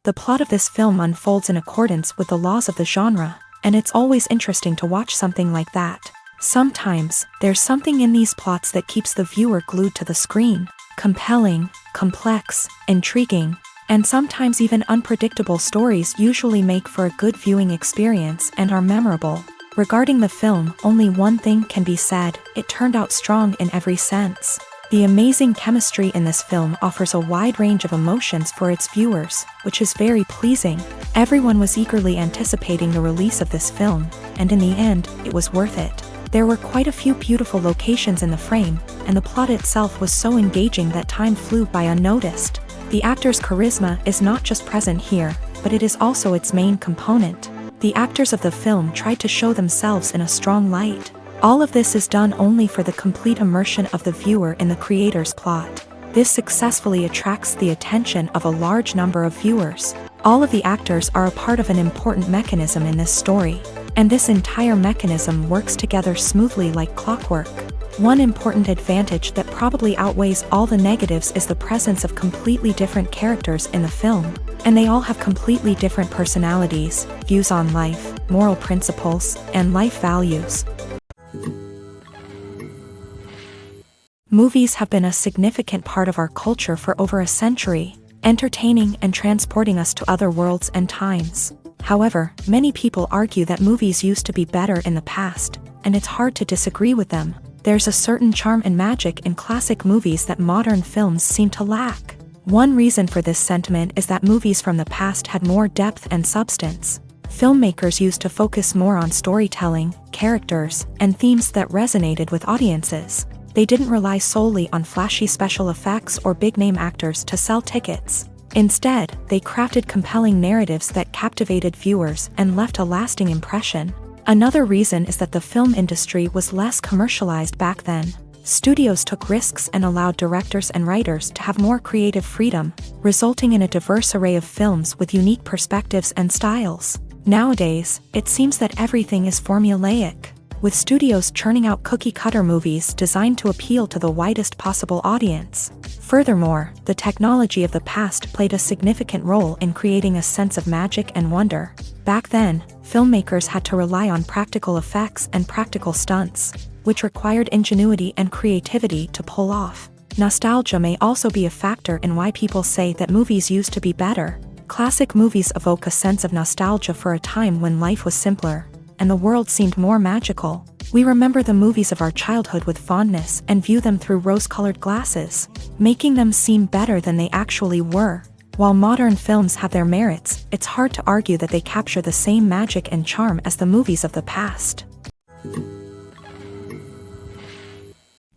The plot of this film unfolds in accordance with the laws of the genre, and it's always interesting to watch something like that. Sometimes, there's something in these plots that keeps the viewer glued to the screen. Compelling, complex, intriguing, and sometimes even unpredictable stories usually make for a good viewing experience and are memorable. Regarding the film, only one thing can be said: it turned out strong in every sense. The amazing chemistry in this film offers a wide range of emotions for its viewers, which is very pleasing. Everyone was eagerly anticipating the release of this film, and in the end, it was worth it. There were quite a few beautiful locations in the frame, and the plot itself was so engaging that time flew by unnoticed. The actor's charisma is not just present here, but it is also its main component. The actors of the film tried to show themselves in a strong light. All of this is done only for the complete immersion of the viewer in the creator's plot. This successfully attracts the attention of a large number of viewers. All of the actors are a part of an important mechanism in this story, and this entire mechanism works together smoothly like clockwork. One important advantage that probably outweighs all the negatives is the presence of completely different characters in the film, and they all have completely different personalities, views on life, moral principles, and life values. Movies have been a significant part of our culture for over a century, entertaining and transporting us to other worlds and times. However, many people argue that movies used to be better in the past, and it's hard to disagree with them. There's a certain charm and magic in classic movies that modern films seem to lack. One reason for this sentiment is that movies from the past had more depth and substance. Filmmakers used to focus more on storytelling, characters, and themes that resonated with audiences. They didn't rely solely on flashy special effects or big-name actors to sell tickets. Instead, they crafted compelling narratives that captivated viewers and left a lasting impression. Another reason is that the film industry was less commercialized back then. Studios took risks and allowed directors and writers to have more creative freedom, resulting in a diverse array of films with unique perspectives and styles. Nowadays, it seems that everything is formulaic, with studios churning out cookie-cutter movies designed to appeal to the widest possible audience. Furthermore, the technology of the past played a significant role in creating a sense of magic and wonder. Back then, filmmakers had to rely on practical effects and practical stunts, which required ingenuity and creativity to pull off. Nostalgia may also be a factor in why people say that movies used to be better. Classic movies evoke a sense of nostalgia for a time when life was simpler, and the world seemed more magical. We remember the movies of our childhood with fondness and view them through rose-colored glasses, making them seem better than they actually were. While modern films have their merits, it's hard to argue that they capture the same magic and charm as the movies of the past.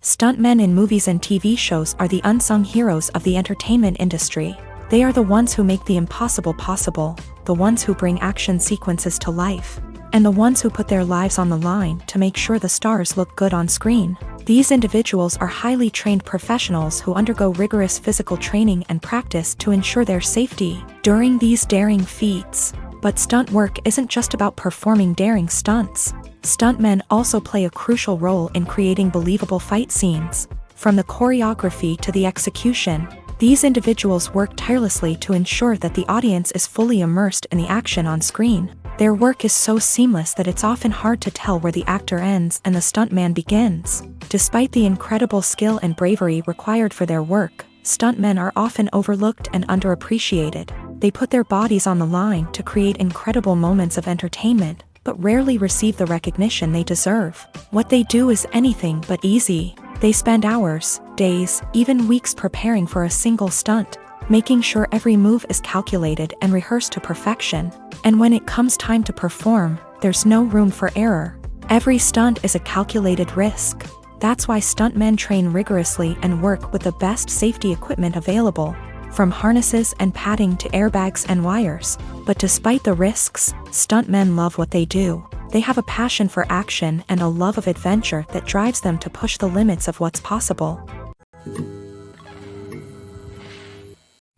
Stuntmen in movies and TV shows are the unsung heroes of the entertainment industry. They are the ones who make the impossible possible, the ones who bring action sequences to life, and the ones who put their lives on the line to make sure the stars look good on screen. These individuals are highly trained professionals who undergo rigorous physical training and practice to ensure their safety during these daring feats. But stunt work isn't just about performing daring stunts. Stuntmen also play a crucial role in creating believable fight scenes. From the choreography to the execution, these individuals work tirelessly to ensure that the audience is fully immersed in the action on screen. Their work is so seamless that it's often hard to tell where the actor ends and the stuntman begins. Despite the incredible skill and bravery required for their work, stuntmen are often overlooked and underappreciated. They put their bodies on the line to create incredible moments of entertainment, but rarely receive the recognition they deserve. What they do is anything but easy. They spend hours, days, even weeks preparing for a single stunt, making sure every move is calculated and rehearsed to perfection. And when it comes time to perform, there's no room for error. Every stunt is a calculated risk. That's why stuntmen train rigorously and work with the best safety equipment available, from harnesses and padding to airbags and wires. But despite the risks, stuntmen love what they do. They have a passion for action and a love of adventure that drives them to push the limits of what's possible.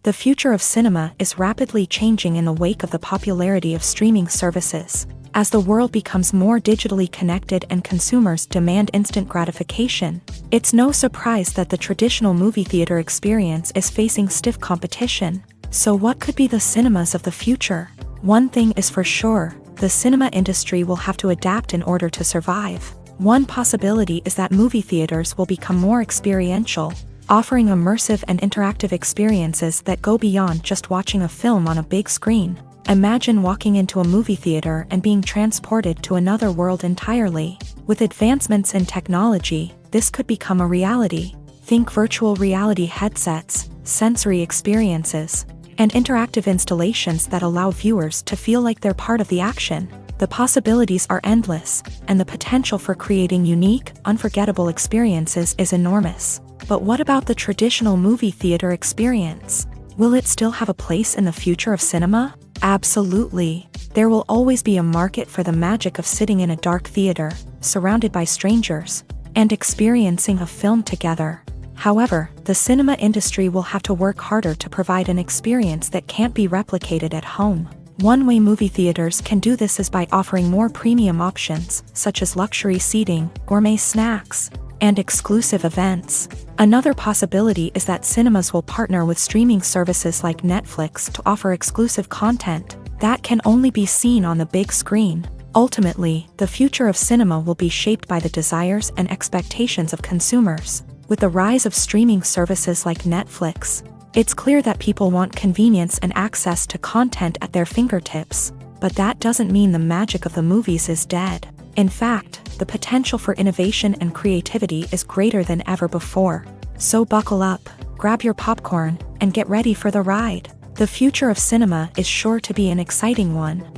The future of cinema is rapidly changing in the wake of the popularity of streaming services. As the world becomes more digitally connected and consumers demand instant gratification, it's no surprise that the traditional movie theater experience is facing stiff competition. So what could be the cinemas of the future? One thing is for sure, the cinema industry will have to adapt in order to survive. One possibility is that movie theaters will become more experiential, offering immersive and interactive experiences that go beyond just watching a film on a big screen. Imagine walking into a movie theater and being transported to another world entirely. With advancements in technology, this could become a reality. Think virtual reality headsets, sensory experiences, and interactive installations that allow viewers to feel like they're part of the action. The possibilities are endless, and the potential for creating unique, unforgettable experiences is enormous. But what about the traditional movie theater experience? Will it still have a place in the future of cinema? Absolutely. There will always be a market for the magic of sitting in a dark theater, surrounded by strangers, and experiencing a film together. However, the cinema industry will have to work harder to provide an experience that can't be replicated at home. One way movie theaters can do this is by offering more premium options, such as luxury seating, gourmet snacks, and exclusive events. Another possibility is that cinemas will partner with streaming services like Netflix to offer exclusive content that can only be seen on the big screen. Ultimately, the future of cinema will be shaped by the desires and expectations of consumers. With the rise of streaming services like Netflix, it's clear that people want convenience and access to content at their fingertips. But that doesn't mean the magic of the movies is dead. In fact, the potential for innovation and creativity is greater than ever before. So buckle up, grab your popcorn, and get ready for the ride. The future of cinema is sure to be an exciting one.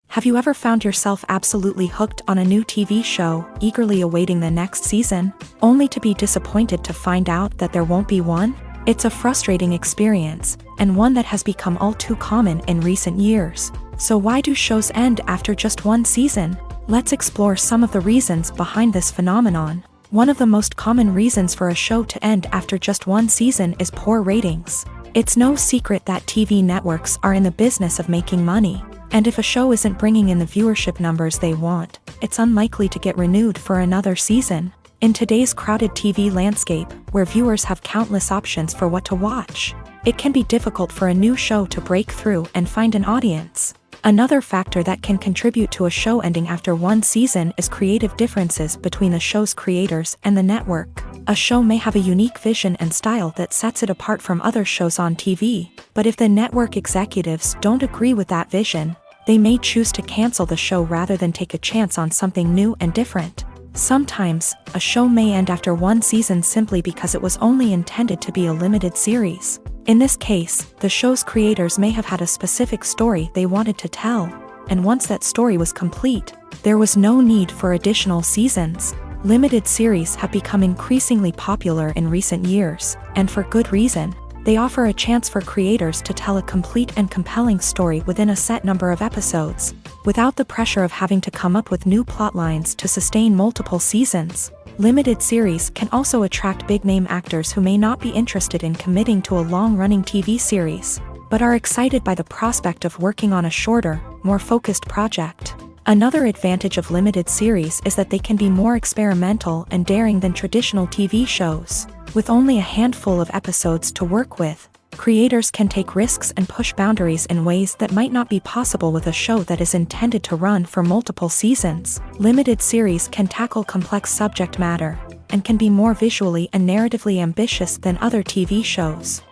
Have you ever found yourself absolutely hooked on a new TV show, eagerly awaiting the next season, only to be disappointed to find out that there won't be one? It's a frustrating experience, and one that has become all too common in recent years. So why do shows end after just one season? Let's explore some of the reasons behind this phenomenon. One of the most common reasons for a show to end after just one season is poor ratings. It's no secret that TV networks are in the business of making money, and if a show isn't bringing in the viewership numbers they want, it's unlikely to get renewed for another season. In today's crowded TV landscape, where viewers have countless options for what to watch, it can be difficult for a new show to break through and find an audience. Another factor that can contribute to a show ending after one season is creative differences between the show's creators and the network. A show may have a unique vision and style that sets it apart from other shows on TV, but if the network executives don't agree with that vision, they may choose to cancel the show rather than take a chance on something new and different. Sometimes, a show may end after one season simply because it was only intended to be a limited series. In this case, the show's creators may have had a specific story they wanted to tell, and once that story was complete, there was no need for additional seasons. Limited series have become increasingly popular in recent years, and for good reason. They offer a chance for creators to tell a complete and compelling story within a set number of episodes, without the pressure of having to come up with new plotlines to sustain multiple seasons. Limited series can also attract big-name actors who may not be interested in committing to a long-running TV series, but are excited by the prospect of working on a shorter, more focused project. Another advantage of limited series is that they can be more experimental and daring than traditional TV shows. With only a handful of episodes to work with, creators can take risks and push boundaries in ways that might not be possible with a show that is intended to run for multiple seasons. Limited series can tackle complex subject matter, and can be more visually and narratively ambitious than other TV shows.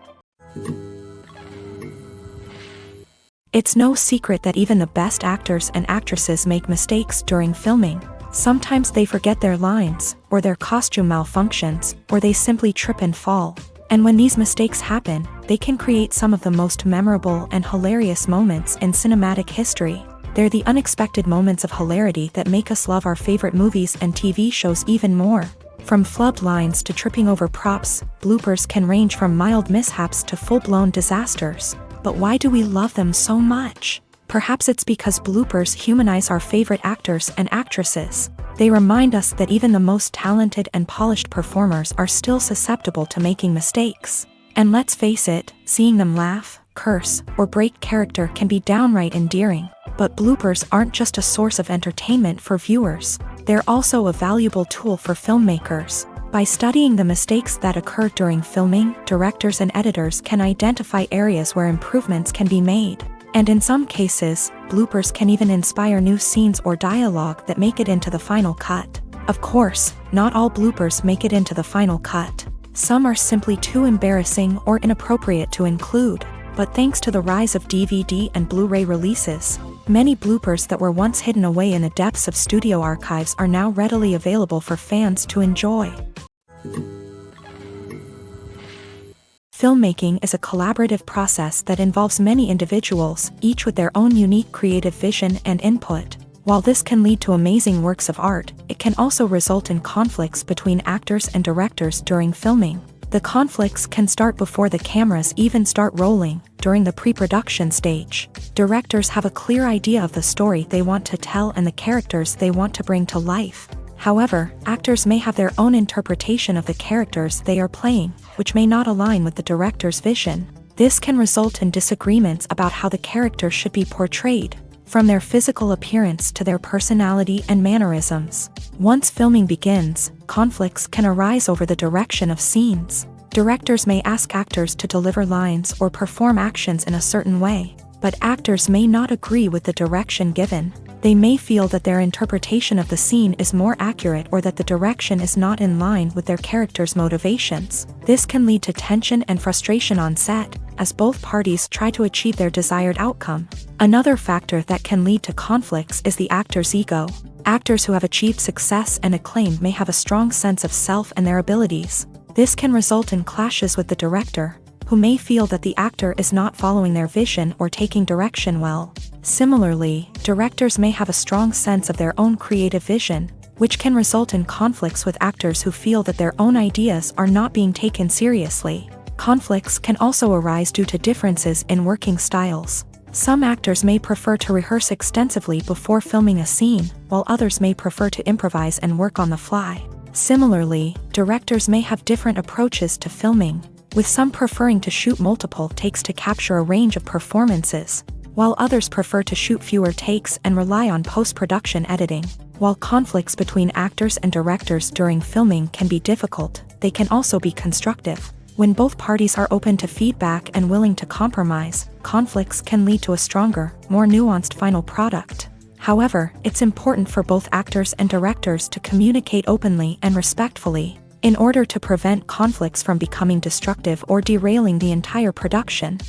It's no secret that even the best actors and actresses make mistakes during filming. Sometimes they forget their lines, or their costume malfunctions, or they simply trip and fall. And when these mistakes happen, they can create some of the most memorable and hilarious moments in cinematic history. They're the unexpected moments of hilarity that make us love our favorite movies and TV shows even more. From flubbed lines to tripping over props, bloopers can range from mild mishaps to full-blown disasters. But why do we love them so much? Perhaps it's because bloopers humanize our favorite actors and actresses. They remind us that even the most talented and polished performers are still susceptible to making mistakes. And let's face it, seeing them laugh, curse, or break character can be downright endearing. But bloopers aren't just a source of entertainment for viewers. They're also a valuable tool for filmmakers. By studying the mistakes that occur during filming, directors and editors can identify areas where improvements can be made. And in some cases, bloopers can even inspire new scenes or dialogue that make it into the final cut. Of course, not all bloopers make it into the final cut. Some are simply too embarrassing or inappropriate to include. But thanks to the rise of DVD and Blu-ray releases, many bloopers that were once hidden away in the depths of studio archives are now readily available for fans to enjoy. Filmmaking is a collaborative process that involves many individuals, each with their own unique creative vision and input. While this can lead to amazing works of art, it can also result in conflicts between actors and directors during filming. The conflicts can start before the cameras even start rolling, during the pre-production stage. Directors have a clear idea of the story they want to tell and the characters they want to bring to life. However, actors may have their own interpretation of the characters they are playing, which may not align with the director's vision. This can result in disagreements about how the character should be portrayed, from their physical appearance to their personality and mannerisms. Once filming begins, conflicts can arise over the direction of scenes. Directors may ask actors to deliver lines or perform actions in a certain way, but actors may not agree with the direction given. They may feel that their interpretation of the scene is more accurate or that the direction is not in line with their character's motivations. This can lead to tension and frustration on set, as both parties try to achieve their desired outcome. Another factor that can lead to conflicts is the actor's ego. Actors who have achieved success and acclaim may have a strong sense of self and their abilities. This can result in clashes with the director, who may feel that the actor is not following their vision or taking direction well. Similarly, directors may have a strong sense of their own creative vision, which can result in conflicts with actors who feel that their own ideas are not being taken seriously. Conflicts can also arise due to differences in working styles. Some actors may prefer to rehearse extensively before filming a scene, while others may prefer to improvise and work on the fly. Similarly, directors may have different approaches to filming, with some preferring to shoot multiple takes to capture a range of performances, while others prefer to shoot fewer takes and rely on post-production editing. While conflicts between actors and directors during filming can be difficult, they can also be constructive. When both parties are open to feedback and willing to compromise, conflicts can lead to a stronger, more nuanced final product. However, it's important for both actors and directors to communicate openly and respectfully, in order to prevent conflicts from becoming destructive or derailing the entire production.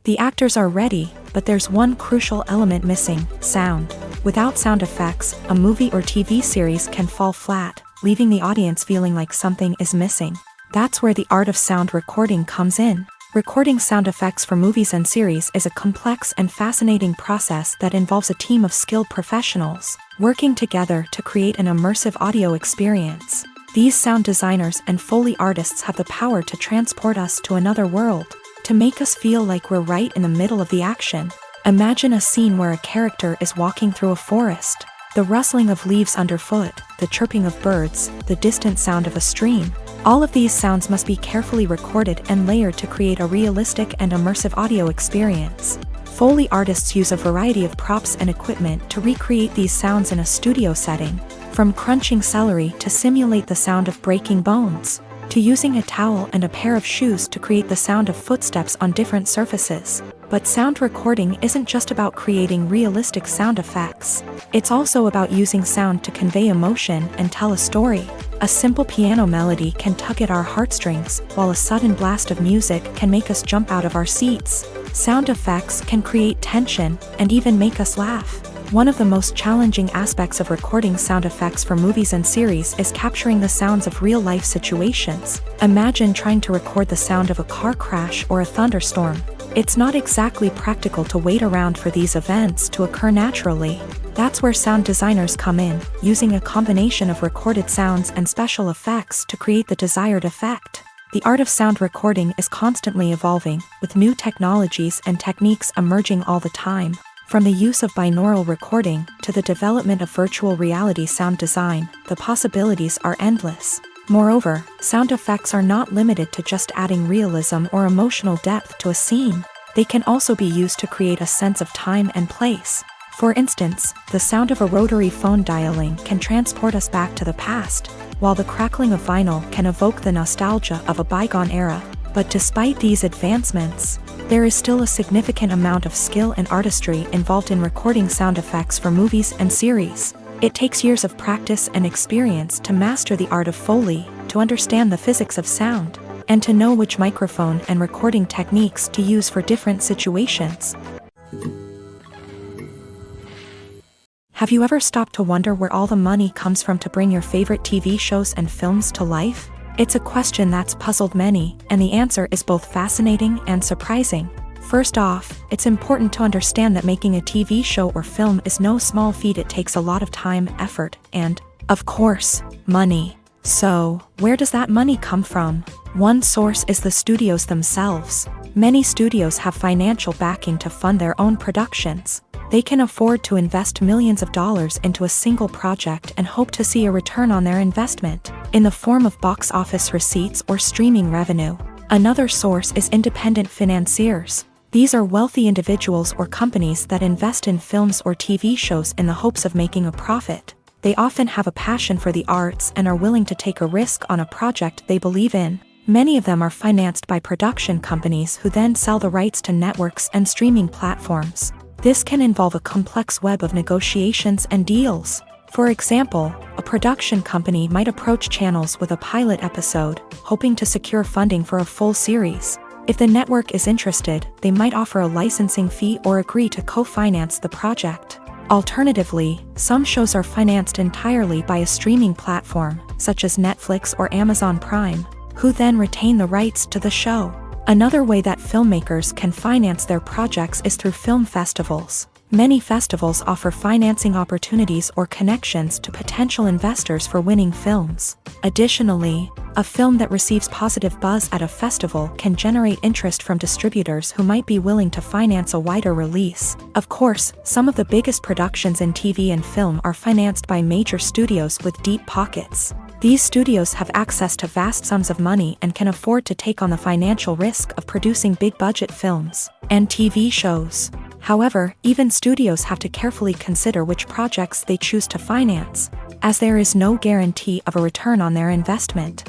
The actors are ready, but there's one crucial element missing: sound. Without sound effects, a movie or TV series can fall flat, leaving the audience feeling like something is missing. That's where the art of sound recording comes in. Recording sound effects for movies and series is a complex and fascinating process that involves a team of skilled professionals working together to create an immersive audio experience. These sound designers and Foley artists have the power to transport us to another world, to make us feel like we're right in the middle of the action. Imagine a scene where a character is walking through a forest. The rustling of leaves underfoot, the chirping of birds, the distant sound of a stream. All of these sounds must be carefully recorded and layered to create a realistic and immersive audio experience. Foley artists use a variety of props and equipment to recreate these sounds in a studio setting, from crunching celery to simulate the sound of breaking bones, to using a towel and a pair of shoes to create the sound of footsteps on different surfaces. But sound recording isn't just about creating realistic sound effects. It's also about using sound to convey emotion and tell a story. A simple piano melody can tug at our heartstrings, while a sudden blast of music can make us jump out of our seats. Sound effects can create tension and even make us laugh. One of the most challenging aspects of recording sound effects for movies and series is capturing the sounds of real-life situations. Imagine trying to record the sound of a car crash or a thunderstorm. It's not exactly practical to wait around for these events to occur naturally. That's where sound designers come in, using a combination of recorded sounds and special effects to create the desired effect. The art of sound recording is constantly evolving, with new technologies and techniques emerging all the time. From the use of binaural recording to the development of virtual reality sound design, the possibilities are endless. Moreover, sound effects are not limited to just adding realism or emotional depth to a scene. They can also be used to create a sense of time and place. For instance, the sound of a rotary phone dialing can transport us back to the past, while the crackling of vinyl can evoke the nostalgia of a bygone era. But despite these advancements, there is still a significant amount of skill and artistry involved in recording sound effects for movies and series. It takes years of practice and experience to master the art of Foley, to understand the physics of sound, and to know which microphone and recording techniques to use for different situations. Have you ever stopped to wonder where all the money comes from to bring your favorite TV shows and films to life? It's a question that's puzzled many, and the answer is both fascinating and surprising. First off, it's important to understand that making a TV show or film is no small feat. It takes a lot of time, effort, and, of course, money. So, where does that money come from? One source is the studios themselves. Many studios have financial backing to fund their own productions. They can afford to invest millions of dollars into a single project and hope to see a return on their investment, in the form of box office receipts or streaming revenue. Another source is independent financiers. These are wealthy individuals or companies that invest in films or TV shows in the hopes of making a profit. They often have a passion for the arts and are willing to take a risk on a project they believe in. Many of them are financed by production companies who then sell the rights to networks and streaming platforms. This can involve a complex web of negotiations and deals. For example, a production company might approach channels with a pilot episode, hoping to secure funding for a full series. If the network is interested, they might offer a licensing fee or agree to co-finance the project. Alternatively, some shows are financed entirely by a streaming platform, such as Netflix or Amazon Prime, who then retain the rights to the show. Another way that filmmakers can finance their projects is through film festivals. Many festivals offer financing opportunities or connections to potential investors for winning films. Additionally, a film that receives positive buzz at a festival can generate interest from distributors who might be willing to finance a wider release. Of course, some of the biggest productions in TV and film are financed by major studios with deep pockets. These studios have access to vast sums of money and can afford to take on the financial risk of producing big-budget films and TV shows. However, even studios have to carefully consider which projects they choose to finance, as there is no guarantee of a return on their investment.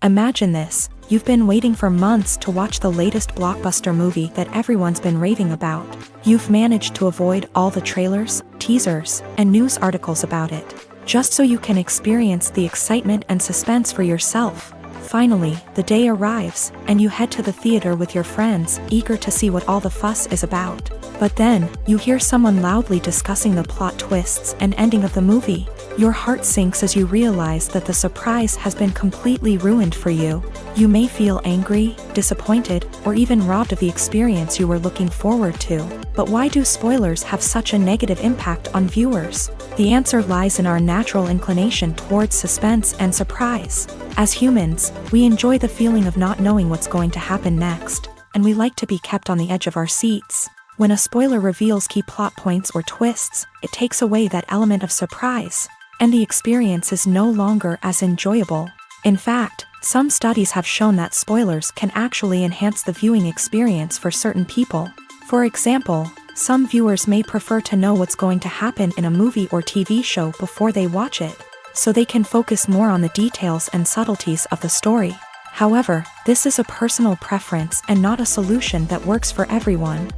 Imagine this: you've been waiting for months to watch the latest blockbuster movie that everyone's been raving about. You've managed to avoid all the trailers, teasers, and news articles about it, just so you can experience the excitement and suspense for yourself. Finally, the day arrives, and you head to the theater with your friends, eager to see what all the fuss is about. But then, you hear someone loudly discussing the plot twists and ending of the movie. Your heart sinks as you realize that the surprise has been completely ruined for you. You may feel angry, disappointed, or even robbed of the experience you were looking forward to. But why do spoilers have such a negative impact on viewers? The answer lies in our natural inclination towards suspense and surprise. As humans, we enjoy the feeling of not knowing what's going to happen next, and we like to be kept on the edge of our seats. When a spoiler reveals key plot points or twists, it takes away that element of surprise, and the experience is no longer as enjoyable. In fact, some studies have shown that spoilers can actually enhance the viewing experience for certain people. For example, some viewers may prefer to know what's going to happen in a movie or TV show before they watch it, so they can focus more on the details and subtleties of the story. However, this is a personal preference and not a solution that works for everyone.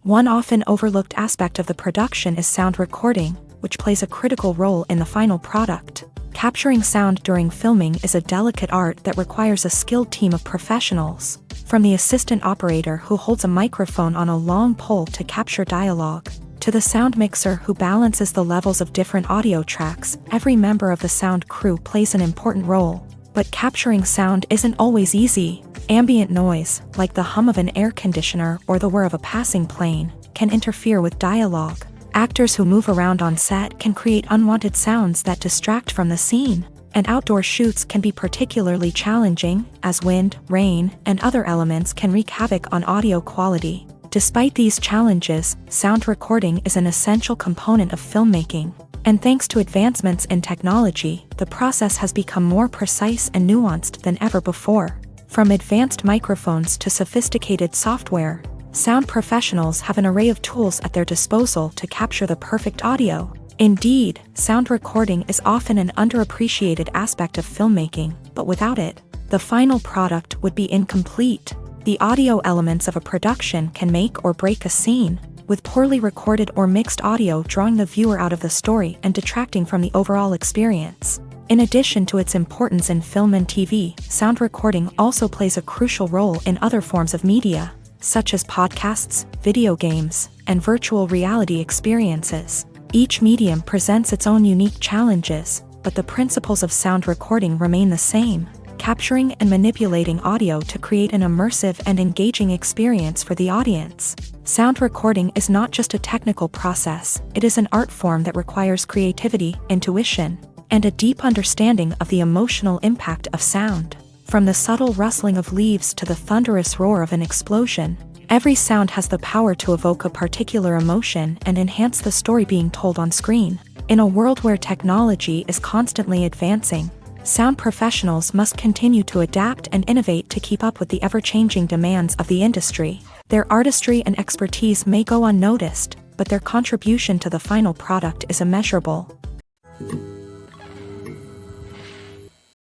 One often overlooked aspect of the production is sound recording, which plays a critical role in the final product. Capturing sound during filming is a delicate art that requires a skilled team of professionals. From the assistant operator who holds a microphone on a long pole to capture dialogue, to the sound mixer who balances the levels of different audio tracks, every member of the sound crew plays an important role. But capturing sound isn't always easy. Ambient noise, like the hum of an air conditioner or the whir of a passing plane, can interfere with dialogue. Actors who move around on set can create unwanted sounds that distract from the scene. And outdoor shoots can be particularly challenging, as wind, rain, and other elements can wreak havoc on audio quality. Despite these challenges, sound recording is an essential component of filmmaking. And thanks to advancements in technology, the process has become more precise and nuanced than ever before. From advanced microphones to sophisticated software, sound professionals have an array of tools at their disposal to capture the perfect audio. Indeed, sound recording is often an underappreciated aspect of filmmaking, but without it, the final product would be incomplete. The audio elements of a production can make or break a scene, with poorly recorded or mixed audio drawing the viewer out of the story and detracting from the overall experience. In addition to its importance in film and TV, sound recording also plays a crucial role in other forms of media, such as podcasts, video games, and virtual reality experiences. Each medium presents its own unique challenges, but the principles of sound recording remain the same, capturing and manipulating audio to create an immersive and engaging experience for the audience. Sound recording is not just a technical process, it is an art form that requires creativity, intuition, and a deep understanding of the emotional impact of sound. From the subtle rustling of leaves to the thunderous roar of an explosion, every sound has the power to evoke a particular emotion and enhance the story being told on screen. In a world where technology is constantly advancing, sound professionals must continue to adapt and innovate to keep up with the ever-changing demands of the industry. Their artistry and expertise may go unnoticed, but their contribution to the final product is immeasurable.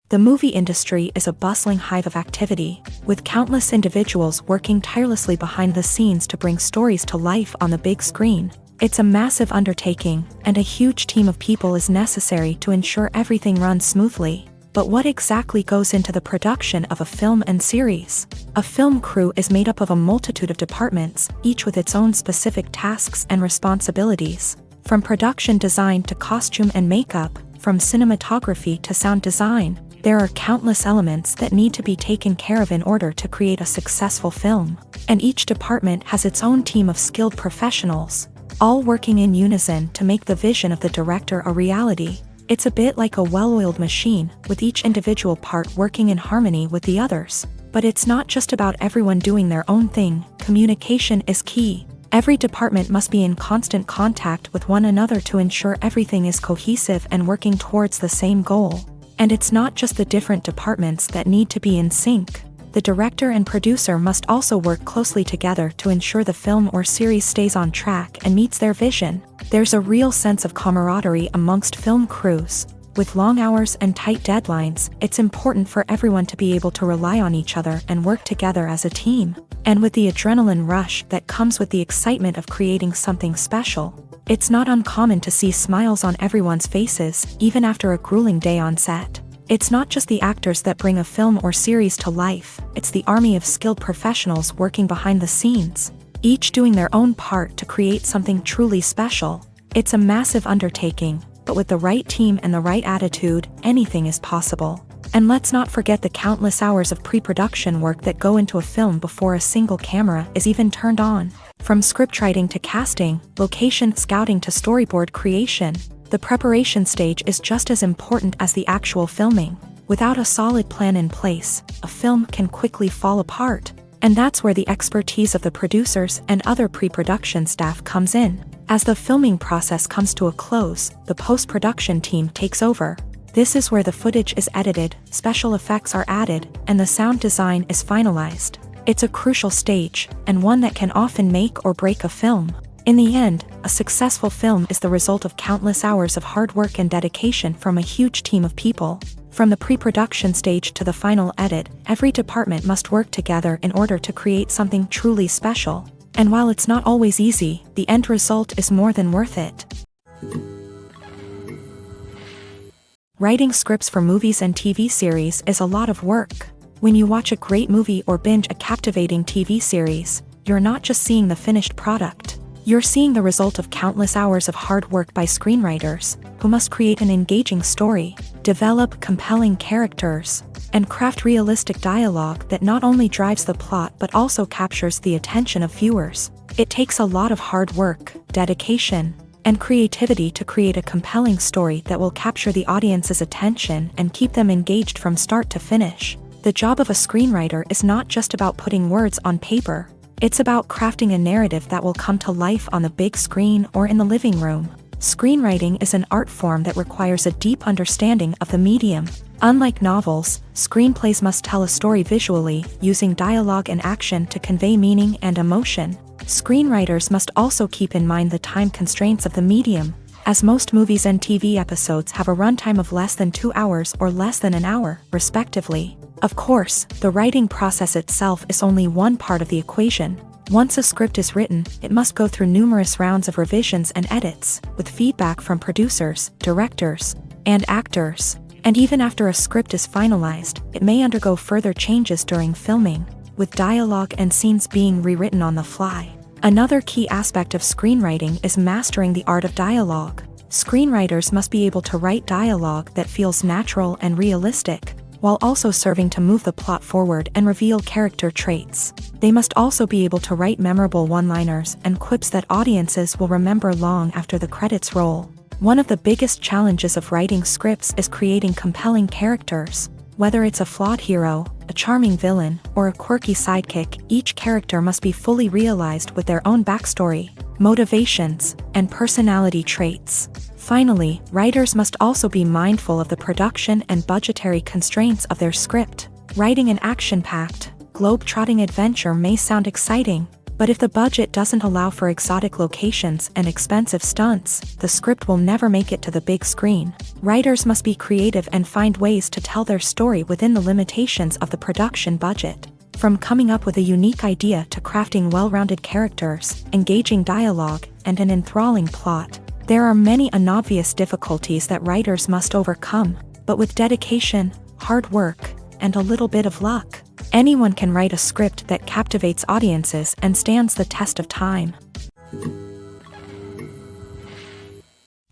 The movie industry is a bustling hive of activity, with countless individuals working tirelessly behind the scenes to bring stories to life on the big screen. It's a massive undertaking, and a huge team of people is necessary to ensure everything runs smoothly. But what exactly goes into the production of a film and series? A film crew is made up of a multitude of departments, each with its own specific tasks and responsibilities. From production design to costume and makeup, from cinematography to sound design, there are countless elements that need to be taken care of in order to create a successful film. And each department has its own team of skilled professionals, all working in unison to make the vision of the director a reality. It's a bit like a well-oiled machine, with each individual part working in harmony with the others. But it's not just about everyone doing their own thing. Communication is key. Every department must be in constant contact with one another to ensure everything is cohesive and working towards the same goal. And it's not just the different departments that need to be in sync. The director and producer must also work closely together to ensure the film or series stays on track and meets their vision. There's a real sense of camaraderie amongst film crews. With long hours and tight deadlines, it's important for everyone to be able to rely on each other and work together as a team. And with the adrenaline rush that comes with the excitement of creating something special, it's not uncommon to see smiles on everyone's faces, even after a grueling day on set. It's not just the actors that bring a film or series to life, it's the army of skilled professionals working behind the scenes, each doing their own part to create something truly special. It's a massive undertaking, but with the right team and the right attitude, anything is possible. And let's not forget the countless hours of pre-production work that go into a film before a single camera is even turned on. From scriptwriting to casting, location scouting to storyboard creation, the preparation stage is just as important as the actual filming. Without a solid plan in place, a film can quickly fall apart. And that's where the expertise of the producers and other pre-production staff comes in. As the filming process comes to a close, the post-production team takes over. This is where the footage is edited, special effects are added, and the sound design is finalized. It's a crucial stage, and one that can often make or break a film. In the end, a successful film is the result of countless hours of hard work and dedication from a huge team of people. From the pre-production stage to the final edit, every department must work together in order to create something truly special. And while it's not always easy, the end result is more than worth it. Writing scripts for movies and TV series is a lot of work. When you watch a great movie or binge a captivating TV series, you're not just seeing the finished product. You're seeing the result of countless hours of hard work by screenwriters, who must create an engaging story, develop compelling characters, and craft realistic dialogue that not only drives the plot but also captures the attention of viewers. It takes a lot of hard work, dedication, and creativity to create a compelling story that will capture the audience's attention and keep them engaged from start to finish. The job of a screenwriter is not just about putting words on paper. It's about crafting a narrative that will come to life on the big screen or in the living room. Screenwriting is an art form that requires a deep understanding of the medium. Unlike novels, screenplays must tell a story visually, using dialogue and action to convey meaning and emotion. Screenwriters must also keep in mind the time constraints of the medium, as most movies and TV episodes have a runtime of less than 2 hours or less than an hour, respectively. Of course, the writing process itself is only one part of the equation. Once a script is written, it must go through numerous rounds of revisions and edits, with feedback from producers, directors, and actors. And even after a script is finalized, it may undergo further changes during filming, with dialogue and scenes being rewritten on the fly. Another key aspect of screenwriting is mastering the art of dialogue. Screenwriters must be able to write dialogue that feels natural and realistic, while also serving to move the plot forward and reveal character traits. They must also be able to write memorable one-liners and quips that audiences will remember long after the credits roll. One of the biggest challenges of writing scripts is creating compelling characters. Whether it's a flawed hero, a charming villain, or a quirky sidekick, each character must be fully realized with their own backstory, motivations, and personality traits. Finally, writers must also be mindful of the production and budgetary constraints of their script. Writing an action-packed, globe-trotting adventure may sound exciting, but if the budget doesn't allow for exotic locations and expensive stunts, the script will never make it to the big screen. Writers must be creative and find ways to tell their story within the limitations of the production budget. From coming up with a unique idea to crafting well-rounded characters, engaging dialogue, and an enthralling plot, there are many unobvious difficulties that writers must overcome, but with dedication, hard work, and a little bit of luck, anyone can write a script that captivates audiences and stands the test of time.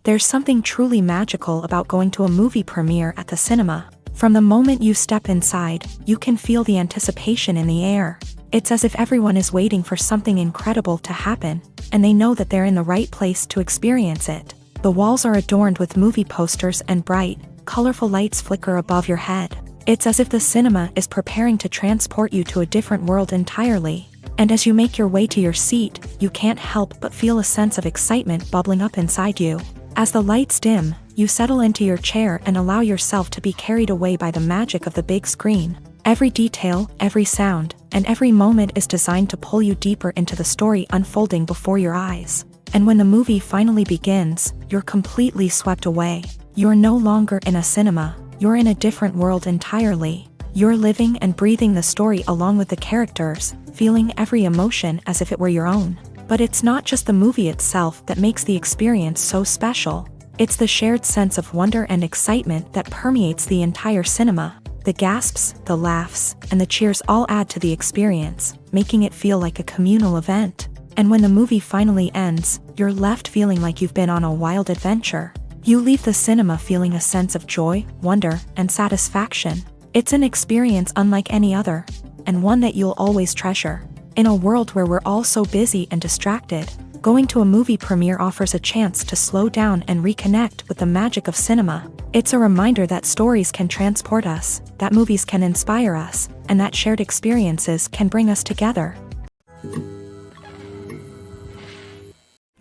There's something truly magical about going to a movie premiere at the cinema. From the moment you step inside, you can feel the anticipation in the air. It's as if everyone is waiting for something incredible to happen, and they know that they're in the right place to experience it. The walls are adorned with movie posters and bright, colorful lights flicker above your head. It's as if the cinema is preparing to transport you to a different world entirely. And as you make your way to your seat, you can't help but feel a sense of excitement bubbling up inside you. As the lights dim, you settle into your chair and allow yourself to be carried away by the magic of the big screen. Every detail, every sound, and every moment is designed to pull you deeper into the story unfolding before your eyes. And when the movie finally begins, you're completely swept away. You're no longer in a cinema, you're in a different world entirely. You're living and breathing the story along with the characters, feeling every emotion as if it were your own. But it's not just the movie itself that makes the experience so special. It's the shared sense of wonder and excitement that permeates the entire cinema. The gasps, the laughs, and the cheers all add to the experience, making it feel like a communal event. And when the movie finally ends, you're left feeling like you've been on a wild adventure. You leave the cinema feeling a sense of joy, wonder, and satisfaction. It's an experience unlike any other, and one that you'll always treasure. In a world where we're all so busy and distracted, going to a movie premiere offers a chance to slow down and reconnect with the magic of cinema. It's a reminder that stories can transport us, that movies can inspire us, and that shared experiences can bring us together.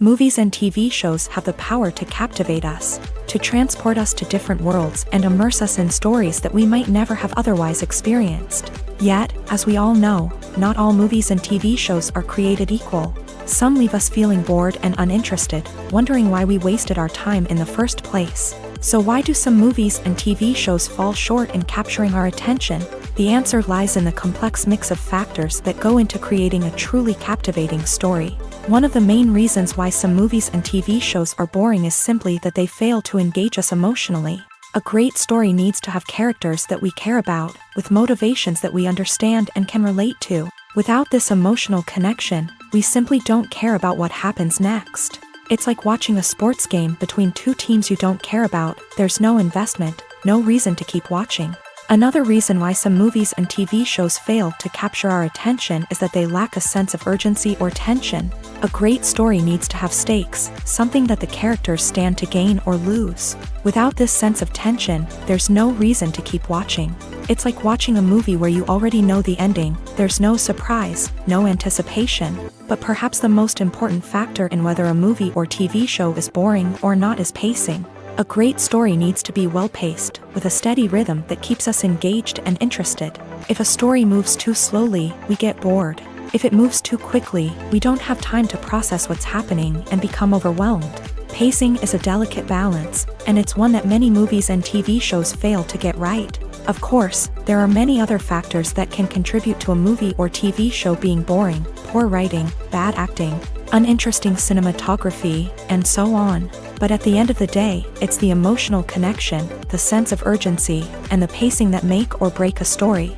Movies and TV shows have the power to captivate us, to transport us to different worlds and immerse us in stories that we might never have otherwise experienced. Yet, as we all know, not all movies and TV shows are created equal. Some leave us feeling bored and uninterested, wondering why we wasted our time in the first place. So why do some movies and TV shows fall short in capturing our attention? The answer lies in the complex mix of factors that go into creating a truly captivating story. One of the main reasons why some movies and TV shows are boring is simply that they fail to engage us emotionally. A great story needs to have characters that we care about, with motivations that we understand and can relate to. Without this emotional connection, we simply don't care about what happens next. It's like watching a sports game between two teams you don't care about. There's no investment, no reason to keep watching. Another reason why some movies and TV shows fail to capture our attention is that they lack a sense of urgency or tension. A great story needs to have stakes, something that the characters stand to gain or lose. Without this sense of tension, there's no reason to keep watching. It's like watching a movie where you already know the ending. There's no surprise, no anticipation. But perhaps the most important factor in whether a movie or TV show is boring or not is pacing. A great story needs to be well-paced, with a steady rhythm that keeps us engaged and interested. If a story moves too slowly, we get bored. If it moves too quickly, we don't have time to process what's happening and become overwhelmed. Pacing is a delicate balance, and it's one that many movies and TV shows fail to get right. Of course, there are many other factors that can contribute to a movie or TV show being boring: poor writing, bad acting, uninteresting cinematography, and so on. But at the end of the day, it's the emotional connection, the sense of urgency, and the pacing that make or break a story.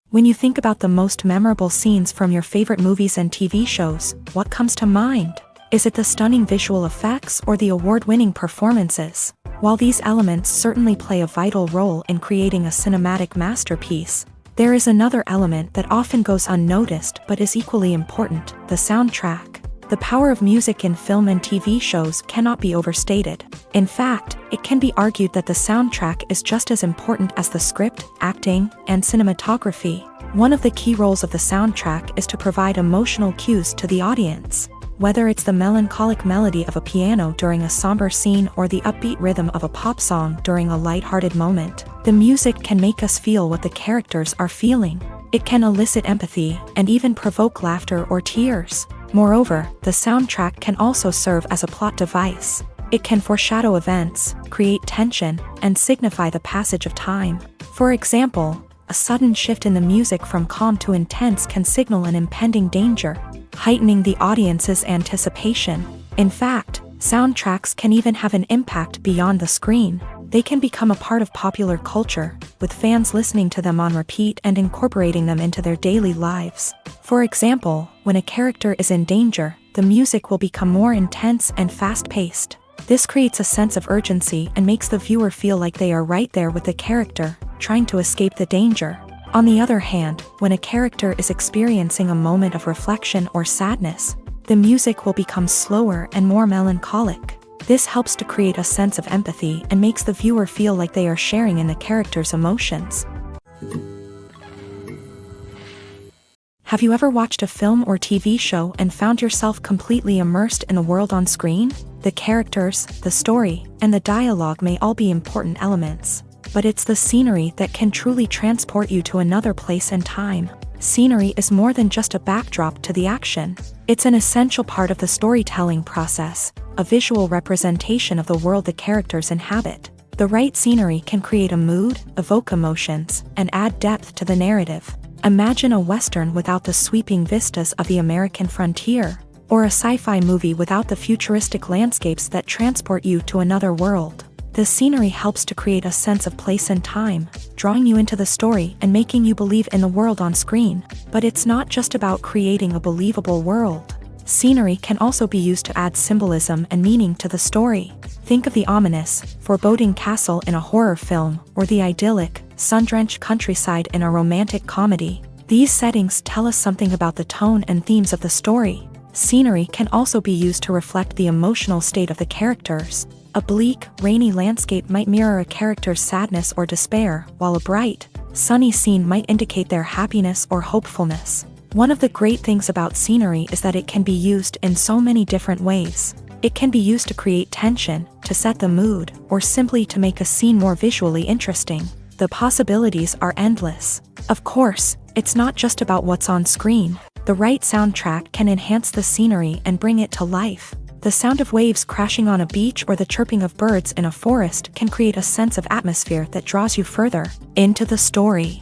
When you think about the most memorable scenes from your favorite movies and TV shows, what comes to mind? Is it the stunning visual effects or the award-winning performances? While these elements certainly play a vital role in creating a cinematic masterpiece, there is another element that often goes unnoticed but is equally important: the soundtrack. The power of music in film and TV shows cannot be overstated. In fact, it can be argued that the soundtrack is just as important as the script, acting, and cinematography. One of the key roles of the soundtrack is to provide emotional cues to the audience. Whether it's the melancholic melody of a piano during a somber scene or the upbeat rhythm of a pop song during a lighthearted moment, the music can make us feel what the characters are feeling. It can elicit empathy and even provoke laughter or tears. Moreover, the soundtrack can also serve as a plot device. It can foreshadow events, create tension, and signify the passage of time. For example, a sudden shift in the music from calm to intense can signal an impending danger, heightening the audience's anticipation. In fact, soundtracks can even have an impact beyond the screen. They can become a part of popular culture, with fans listening to them on repeat and incorporating them into their daily lives. For example, when a character is in danger, the music will become more intense and fast-paced. This creates a sense of urgency and makes the viewer feel like they are right there with the character, trying to escape the danger. On the other hand, when a character is experiencing a moment of reflection or sadness, the music will become slower and more melancholic. This helps to create a sense of empathy and makes the viewer feel like they are sharing in the character's emotions. Have you ever watched a film or TV show and found yourself completely immersed in the world on screen? The characters, the story, and the dialogue may all be important elements, but it's the scenery that can truly transport you to another place and time. Scenery is more than just a backdrop to the action. It's an essential part of the storytelling process, a visual representation of the world the characters inhabit. The right scenery can create a mood, evoke emotions, and add depth to the narrative. Imagine a Western without the sweeping vistas of the American frontier, or a sci-fi movie without the futuristic landscapes that transport you to another world. The scenery helps to create a sense of place and time, drawing you into the story and making you believe in the world on screen. But it's not just about creating a believable world. Scenery can also be used to add symbolism and meaning to the story. Think of the ominous, foreboding castle in a horror film, or the idyllic, sun-drenched countryside in a romantic comedy. These settings tell us something about the tone and themes of the story. Scenery can also be used to reflect the emotional state of the characters. A bleak, rainy landscape might mirror a character's sadness or despair, while a bright, sunny scene might indicate their happiness or hopefulness. One of the great things about scenery is that it can be used in so many different ways. It can be used to create tension, to set the mood, or simply to make a scene more visually interesting. The possibilities are endless. Of course, it's not just about what's on screen. The right soundtrack can enhance the scenery and bring it to life. The The sound of waves crashing on a beach or the chirping of birds in a forest can create a sense of atmosphere that draws you further into the story.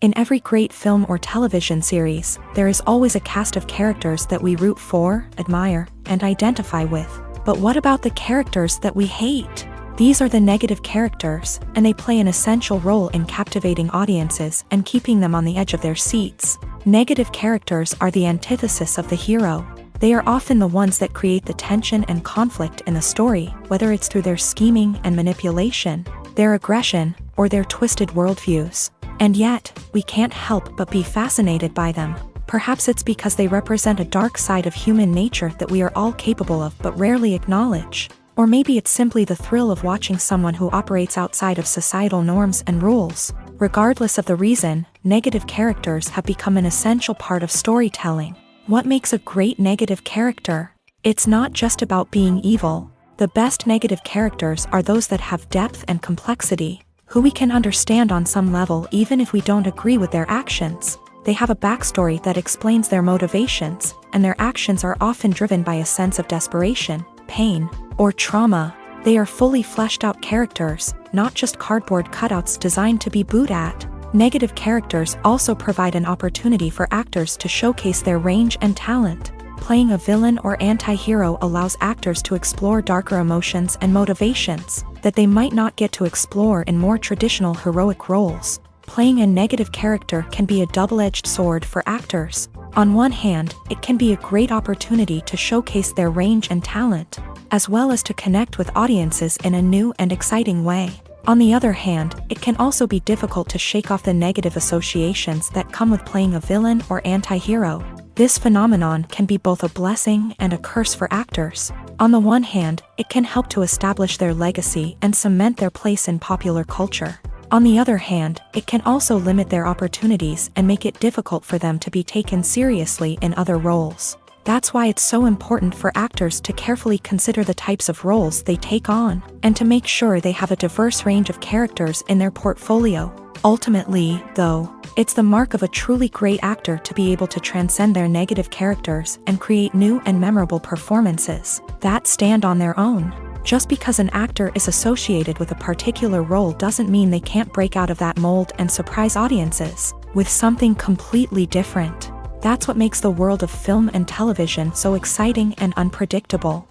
In every great film or television series, there is always a cast of characters that we root for, admire, and identify with. But what about the characters that we hate? These are the negative characters, and they play an essential role in captivating audiences and keeping them on the edge of their seats. Negative characters are the antithesis of the hero. They are often the ones that create the tension and conflict in the story, whether it's through their scheming and manipulation, their aggression, or their twisted worldviews. And yet, we can't help but be fascinated by them. Perhaps it's because they represent a dark side of human nature that we are all capable of but rarely acknowledge. Or maybe it's simply the thrill of watching someone who operates outside of societal norms and rules. Regardless of the reason, negative characters have become an essential part of storytelling. What makes a great negative character? It's not just about being evil. The best negative characters are those that have depth and complexity, who we can understand on some level even if we don't agree with their actions. They have a backstory that explains their motivations, and their actions are often driven by a sense of desperation, pain, or trauma. They are fully fleshed out characters, not just cardboard cutouts designed to be booed at. Negative characters also provide an opportunity for actors to showcase their range and talent. Playing a villain or anti-hero allows actors to explore darker emotions and motivations that they might not get to explore in more traditional heroic roles. Playing a negative character can be a double-edged sword for actors. On one hand, it can be a great opportunity to showcase their range and talent, as well as to connect with audiences in a new and exciting way. On the other hand, it can also be difficult to shake off the negative associations that come with playing a villain or anti-hero. This phenomenon can be both a blessing and a curse for actors. On the one hand, it can help to establish their legacy and cement their place in popular culture. On the other hand, it can also limit their opportunities and make it difficult for them to be taken seriously in other roles. That's why it's so important for actors to carefully consider the types of roles they take on, and to make sure they have a diverse range of characters in their portfolio. Ultimately, though, it's the mark of a truly great actor to be able to transcend their negative characters and create new and memorable performances that stand on their own. Just because an actor is associated with a particular role doesn't mean they can't break out of that mold and surprise audiences with something completely different. That's what makes the world of film and television so exciting and unpredictable.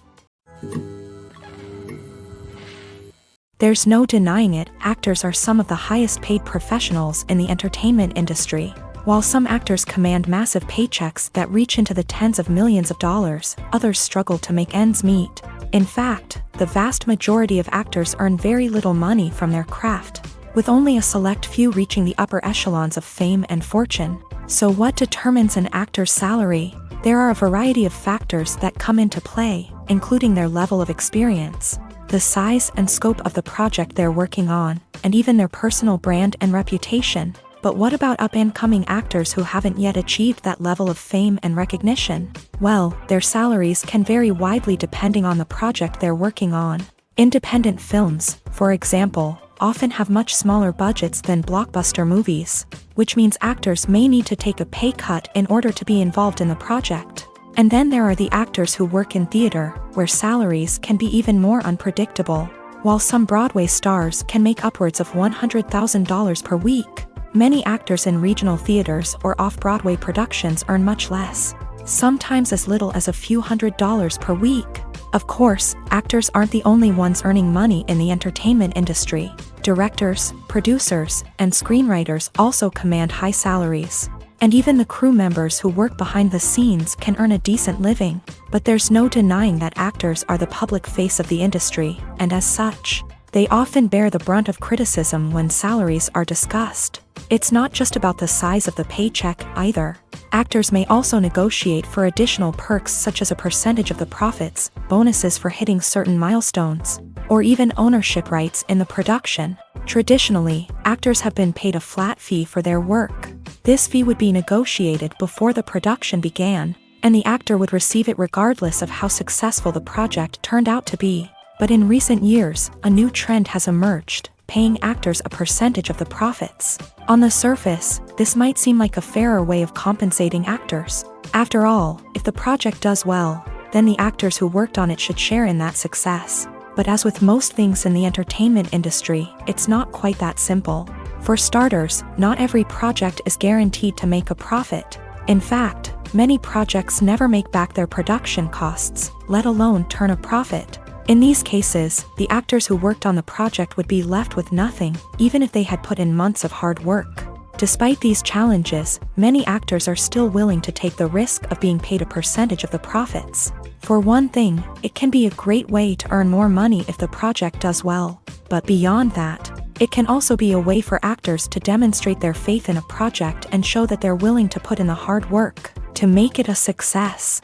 There's no denying it, actors are some of the highest paid professionals in the entertainment industry. While some actors command massive paychecks that reach into the tens of millions of dollars, others struggle to make ends meet. In fact, the vast majority of actors earn very little money from their craft, with only a select few reaching the upper echelons of fame and fortune. So what determines an actor's salary? There are a variety of factors that come into play, including their level of experience, the size and scope of the project they're working on, and even their personal brand and reputation. But what about up-and-coming actors who haven't yet achieved that level of fame and recognition? Well, their salaries can vary widely depending on the project they're working on. Independent films, for example, often have much smaller budgets than blockbuster movies, which means actors may need to take a pay cut in order to be involved in the project. And then there are the actors who work in theater, where salaries can be even more unpredictable. While some Broadway stars can make upwards of $100,000 per week, many actors in regional theaters or off-Broadway productions earn much less, sometimes as little as a few $100s per week. Of course, actors aren't the only ones earning money in the entertainment industry. Directors, producers, and screenwriters also command high salaries. And even the crew members who work behind the scenes can earn a decent living. But there's no denying that actors are the public face of the industry, and as such, they often bear the brunt of criticism when salaries are discussed. It's not just about the size of the paycheck, either. Actors may also negotiate for additional perks such as a percentage of the profits, bonuses for hitting certain milestones, or even ownership rights in the production. Traditionally, actors have been paid a flat fee for their work. This fee would be negotiated before the production began, and the actor would receive it regardless of how successful the project turned out to be. But in recent years, a new trend has emerged. paying actors a percentage of the profits. On the surface, this might seem like a fairer way of compensating actors. After all, if the project does well, then the actors who worked on it should share in that success. But as with most things in the entertainment industry, it's not quite that simple. For starters, not every project is guaranteed to make a profit. In fact, many projects never make back their production costs, let alone turn a profit. In these cases, the actors who worked on the project would be left with nothing, even if they had put in months of hard work. Despite these challenges, many actors are still willing to take the risk of being paid a percentage of the profits. For one thing, it can be a great way to earn more money if the project does well. But beyond that, it can also be a way for actors to demonstrate their faith in a project and show that they're willing to put in the hard work to make it a success.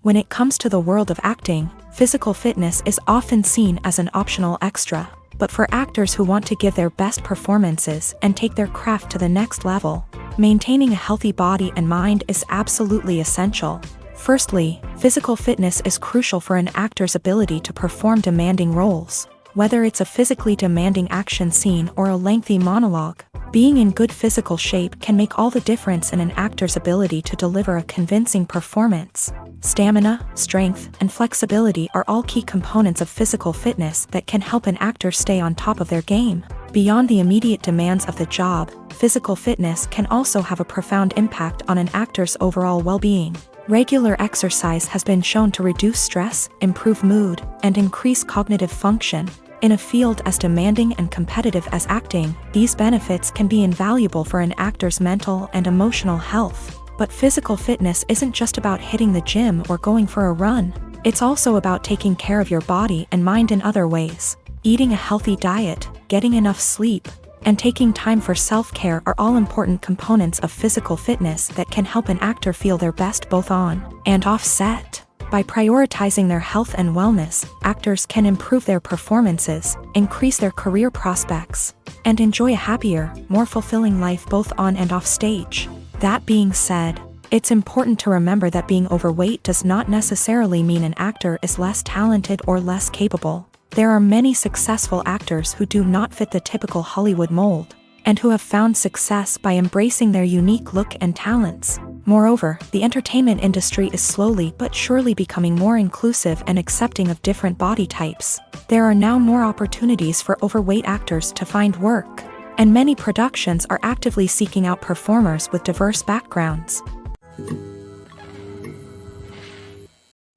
When it comes to the world of acting, physical fitness is often seen as an optional extra. But for actors who want to give their best performances and take their craft to the next level, maintaining a healthy body and mind is absolutely essential. Firstly, physical fitness is crucial for an actor's ability to perform demanding roles. Whether it's a physically demanding action scene or a lengthy monologue, being in good physical shape can make all the difference in an actor's ability to deliver a convincing performance. Stamina, strength, and flexibility are all key components of physical fitness that can help an actor stay on top of their game. Beyond the immediate demands of the job, physical fitness can also have a profound impact on an actor's overall well-being. Regular exercise has been shown to reduce stress, improve mood, and increase cognitive function. In a field as demanding and competitive as acting, these benefits can be invaluable for an actor's mental and emotional health. But physical fitness isn't just about hitting the gym or going for a run. It's also about taking care of your body and mind in other ways. Eating a healthy diet, getting enough sleep, and taking time for self-care are all important components of physical fitness that can help an actor feel their best both on and off set. By prioritizing their health and wellness, actors can improve their performances, increase their career prospects, and enjoy a happier, more fulfilling life both on and off stage. That being said, it's important to remember that being overweight does not necessarily mean an actor is less talented or less capable. There are many successful actors who do not fit the typical Hollywood mold, and who have found success by embracing their unique look and talents. Moreover, the entertainment industry is slowly but surely becoming more inclusive and accepting of different body types. There are now more opportunities for overweight actors to find work, and many productions are actively seeking out performers with diverse backgrounds.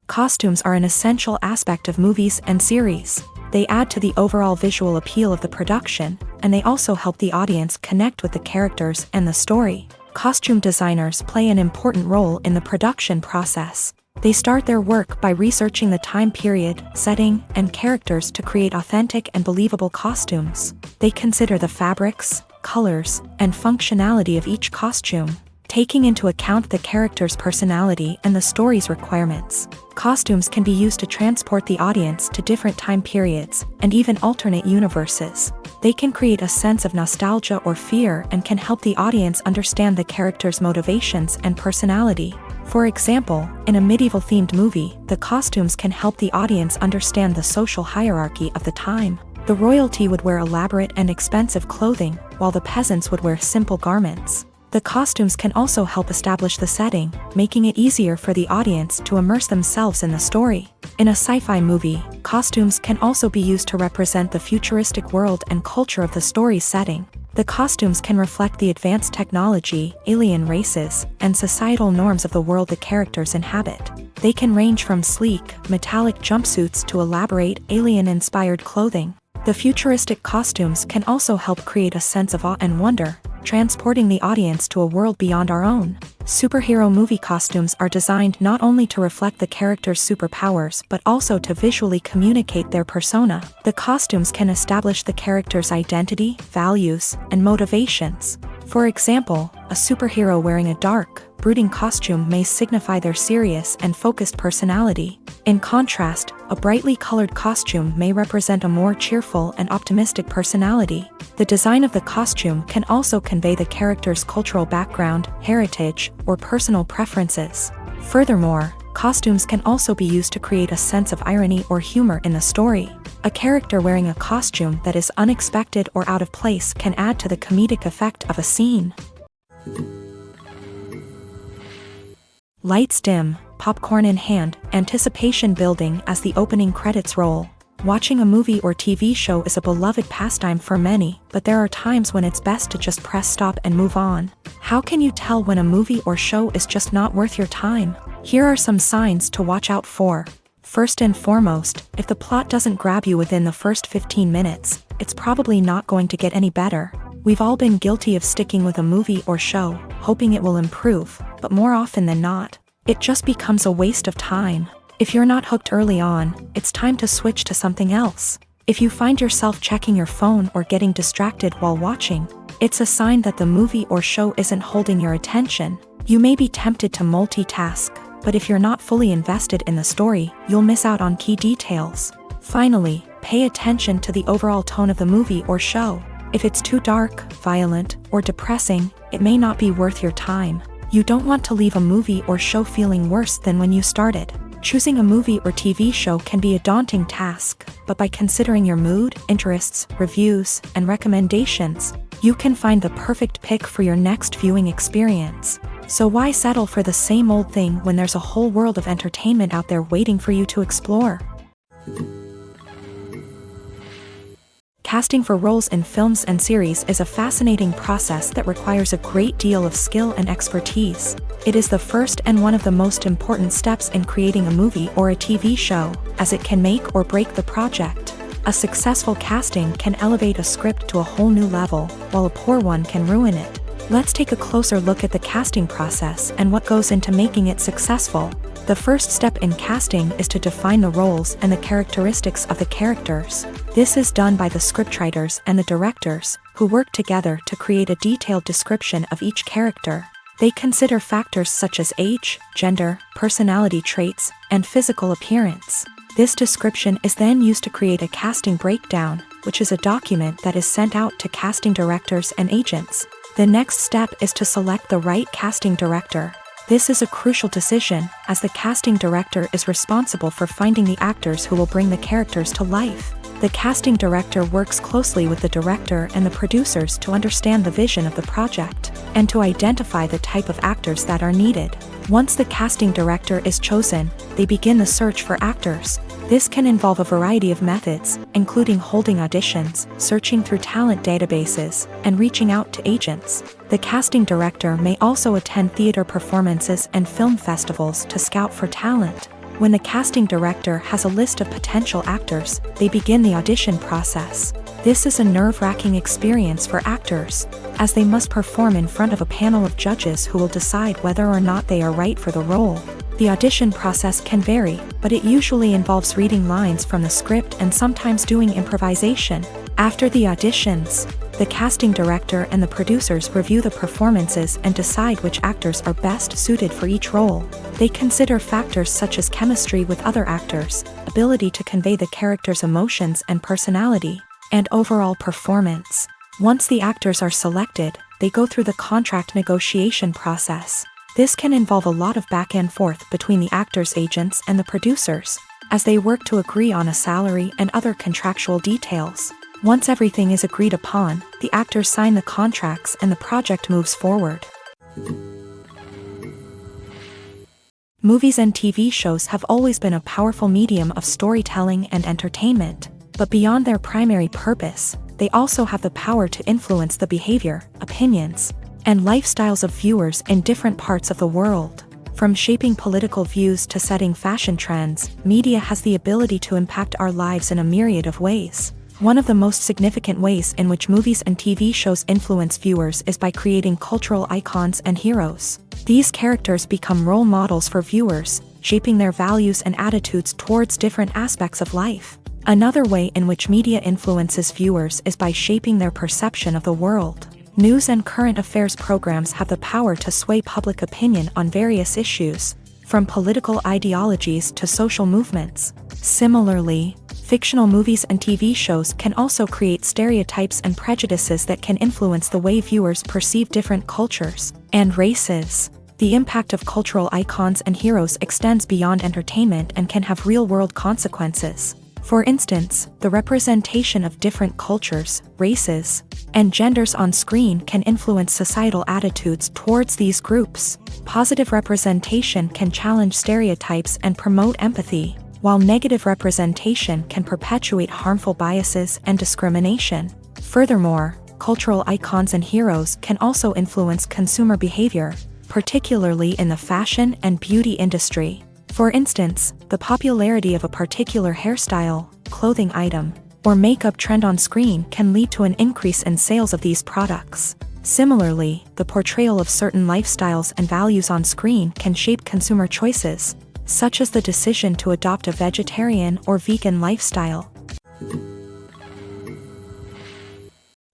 Costumes are an essential aspect of movies and series. They add to the overall visual appeal of the production, and they also help the audience connect with the characters and the story. Costume designers play an important role in the production process. They start their work by researching the time period, setting, and characters to create authentic and believable costumes. They consider the fabrics, colors, and functionality of each costume, taking into account the character's personality and the story's requirements. Costumes can be used to transport the audience to different time periods and even alternate universes. They can create a sense of nostalgia or fear and can help the audience understand the character's motivations and personality. For example, in a medieval-themed movie, the costumes can help the audience understand the social hierarchy of the time. The royalty would wear elaborate and expensive clothing, while the peasants would wear simple garments. The costumes can also help establish the setting, making it easier for the audience to immerse themselves in the story. In a sci-fi movie, costumes can also be used to represent the futuristic world and culture of the story's setting. The costumes can reflect the advanced technology, alien races, and societal norms of the world the characters inhabit. They can range from sleek, metallic jumpsuits to elaborate, alien-inspired clothing. The futuristic costumes can also help create a sense of awe and wonder, transporting the audience to a world beyond our own. Superhero movie costumes are designed not only to reflect the character's superpowers but also to visually communicate their persona. The costumes can establish the character's identity, values, and motivations. For example, a superhero wearing a dark, brooding costume may signify their serious and focused personality. In contrast, a brightly colored costume may represent a more cheerful and optimistic personality. The design of the costume can also convey the character's cultural background, heritage, or personal preferences. Furthermore, Costumes can also be used to create a sense of irony or humor in the story. A character wearing a costume that is unexpected or out of place can add to the comedic effect of a scene. Lights dim, popcorn in hand, anticipation building as the opening credits roll. Watching a movie or TV show is a beloved pastime for many, but there are times when it's best to just press stop and move on. How can you tell when a movie or show is just not worth your time? Here are some signs to watch out for. First and foremost, if the plot doesn't grab you within the first 15 minutes, it's probably not going to get any better. We've all been guilty of sticking with a movie or show, hoping it will improve, but more often than not, it just becomes a waste of time. If you're not hooked early on, it's time to switch to something else. If you find yourself checking your phone or getting distracted while watching, it's a sign that the movie or show isn't holding your attention. You may be tempted to multitask, but if you're not fully invested in the story, you'll miss out on key details. Finally, pay attention to the overall tone of the movie or show. If it's too dark, violent, or depressing, it may not be worth your time. You don't want to leave a movie or show feeling worse than when you started. Choosing a movie or TV show can be a daunting task, but by considering your mood, interests, reviews, and recommendations, you can find the perfect pick for your next viewing experience. So why settle for the same old thing when there's a whole world of entertainment out there waiting for you to explore? Casting for roles in films and series is a fascinating process that requires a great deal of skill and expertise. It is the first and one of the most important steps in creating a movie or a TV show, as it can make or break the project. A successful casting can elevate a script to a whole new level, while a poor one can ruin it. Let's take a closer look at the casting process and what goes into making it successful. The first step in casting is to define the roles and the characteristics of the characters. This is done by the scriptwriters and the directors, who work together to create a detailed description of each character. They consider factors such as age, gender, personality traits, and physical appearance. This description is then used to create a casting breakdown, which is a document that is sent out to casting directors and agents. The next step is to select the right casting director. This is a crucial decision, as the casting director is responsible for finding the actors who will bring the characters to life. The casting director works closely with the director and the producers to understand the vision of the project, and to identify the type of actors that are needed. Once the casting director is chosen, they begin the search for actors. This can involve a variety of methods, including holding auditions, searching through talent databases, and reaching out to agents. The casting director may also attend theater performances and film festivals to scout for talent. When the casting director has a list of potential actors, they begin the audition process. This is a nerve-wracking experience for actors, as they must perform in front of a panel of judges who will decide whether or not they are right for the role. The audition process can vary, but it usually involves reading lines from the script and sometimes doing improvisation. After the auditions, the casting director and the producers review the performances and decide which actors are best suited for each role. They consider factors such as chemistry with other actors, ability to convey the character's emotions and personality, and overall performance. Once the actors are selected, they go through the contract negotiation process. This can involve a lot of back and forth between the actors' agents and the producers, as they work to agree on a salary and other contractual details. Once everything is agreed upon, the actors sign the contracts and the project moves forward. Movies and TV shows have always been a powerful medium of storytelling and entertainment, but beyond their primary purpose, they also have the power to influence the behavior, opinions, and lifestyles of viewers in different parts of the world. From shaping political views to setting fashion trends, media has the ability to impact our lives in a myriad of ways. One of the most significant ways in which movies and TV shows influence viewers is by creating cultural icons and heroes. These characters become role models for viewers, shaping their values and attitudes towards different aspects of life. Another way in which media influences viewers is by shaping their perception of the world. News and current affairs programs have the power to sway public opinion on various issues, from political ideologies to social movements. Similarly, fictional movies and TV shows can also create stereotypes and prejudices that can influence the way viewers perceive different cultures and races. The impact of cultural icons and heroes extends beyond entertainment and can have real-world consequences. For instance, the representation of different cultures, races, and genders on screen can influence societal attitudes towards these groups. Positive representation can challenge stereotypes and promote empathy, while negative representation can perpetuate harmful biases and discrimination. Furthermore, cultural icons and heroes can also influence consumer behavior, particularly in the fashion and beauty industry. For instance, the popularity of a particular hairstyle, clothing item, or makeup trend on screen can lead to an increase in sales of these products. Similarly, the portrayal of certain lifestyles and values on screen can shape consumer choices, such as the decision to adopt a vegetarian or vegan lifestyle.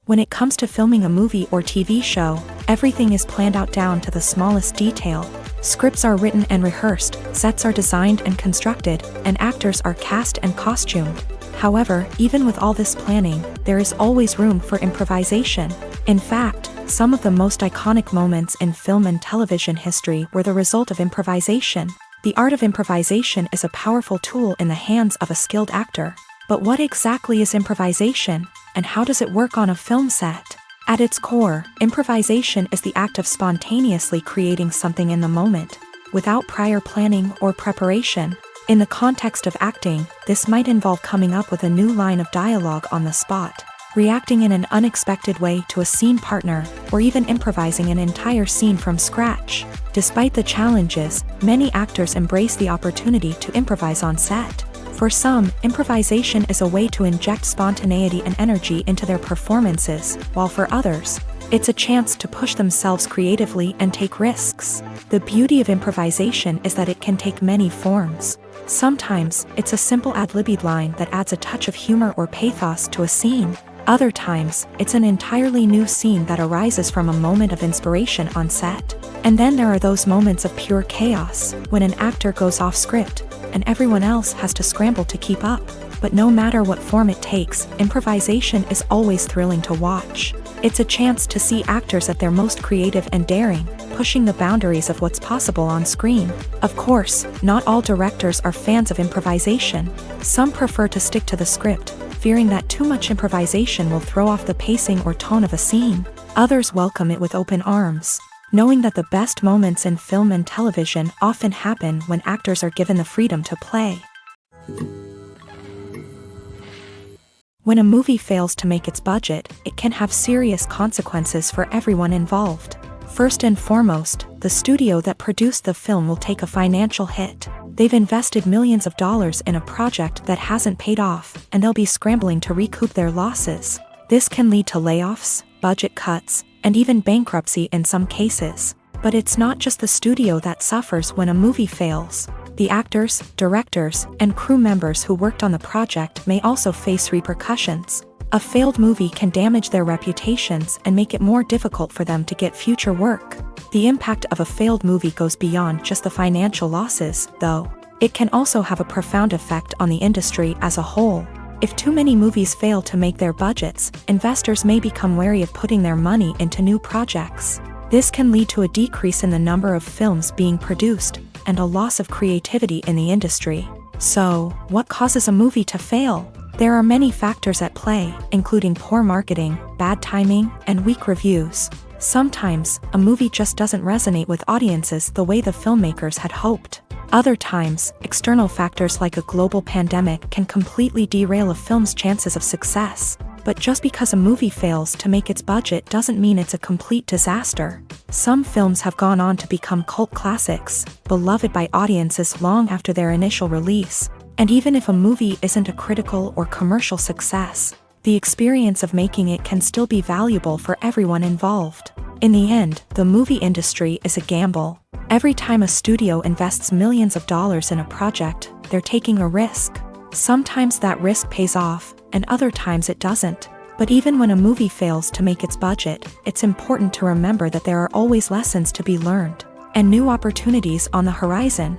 When it comes to filming a movie or TV show, everything is planned out down to the smallest detail. Scripts are written and rehearsed, sets are designed and constructed, and actors are cast and costumed. However, even with all this planning, there is always room for improvisation. In fact, some of the most iconic moments in film and television history were the result of improvisation. The art of improvisation is a powerful tool in the hands of a skilled actor. But what exactly is improvisation, and how does it work on a film set? At its core, improvisation is the act of spontaneously creating something in the moment, without prior planning or preparation. In the context of acting, this might involve coming up with a new line of dialogue on the spot, reacting in an unexpected way to a scene partner, or even improvising an entire scene from scratch. Despite the challenges, many actors embrace the opportunity to improvise on set. For some, improvisation is a way to inject spontaneity and energy into their performances, while for others, it's a chance to push themselves creatively and take risks. The beauty of improvisation is that it can take many forms. Sometimes, it's a simple ad-libbed line that adds a touch of humor or pathos to a scene. Other times, it's an entirely new scene that arises from a moment of inspiration on set. And then there are those moments of pure chaos, when an actor goes off script, and everyone else has to scramble to keep up. But no matter what form it takes, improvisation is always thrilling to watch. It's a chance to see actors at their most creative and daring, pushing the boundaries of what's possible on screen. Of course, not all directors are fans of improvisation. Some prefer to stick to the script, fearing that too much improvisation will throw off the pacing or tone of a scene. Others welcome it with open arms, knowing that the best moments in film and television often happen when actors are given the freedom to play. When a movie fails to make its budget, it can have serious consequences for everyone involved. First and foremost, the studio that produced the film will take a financial hit. They've invested millions of dollars in a project that hasn't paid off, and they'll be scrambling to recoup their losses. This can lead to layoffs, budget cuts, and even bankruptcy in some cases. But it's not just the studio that suffers when a movie fails. The actors, directors, and crew members who worked on the project may also face repercussions. A failed movie can damage their reputations and make it more difficult for them to get future work. The impact of a failed movie goes beyond just the financial losses, though. It can also have a profound effect on the industry as a whole. If too many movies fail to make their budgets, investors may become wary of putting their money into new projects. This can lead to a decrease in the number of films being produced, and a loss of creativity in the industry. So, what causes a movie to fail? There are many factors at play, including poor marketing, bad timing, and weak reviews. Sometimes, a movie just doesn't resonate with audiences the way the filmmakers had hoped. Other times, external factors like a global pandemic can completely derail a film's chances of success. But just because a movie fails to make its budget doesn't mean it's a complete disaster. Some films have gone on to become cult classics, beloved by audiences long after their initial release. And even if a movie isn't a critical or commercial success, the experience of making it can still be valuable for everyone involved. In the end, the movie industry is a gamble. Every time a studio invests millions of dollars in a project, they're taking a risk. Sometimes that risk pays off, and other times it doesn't. But even when a movie fails to make its budget, it's important to remember that there are always lessons to be learned, and new opportunities on the horizon.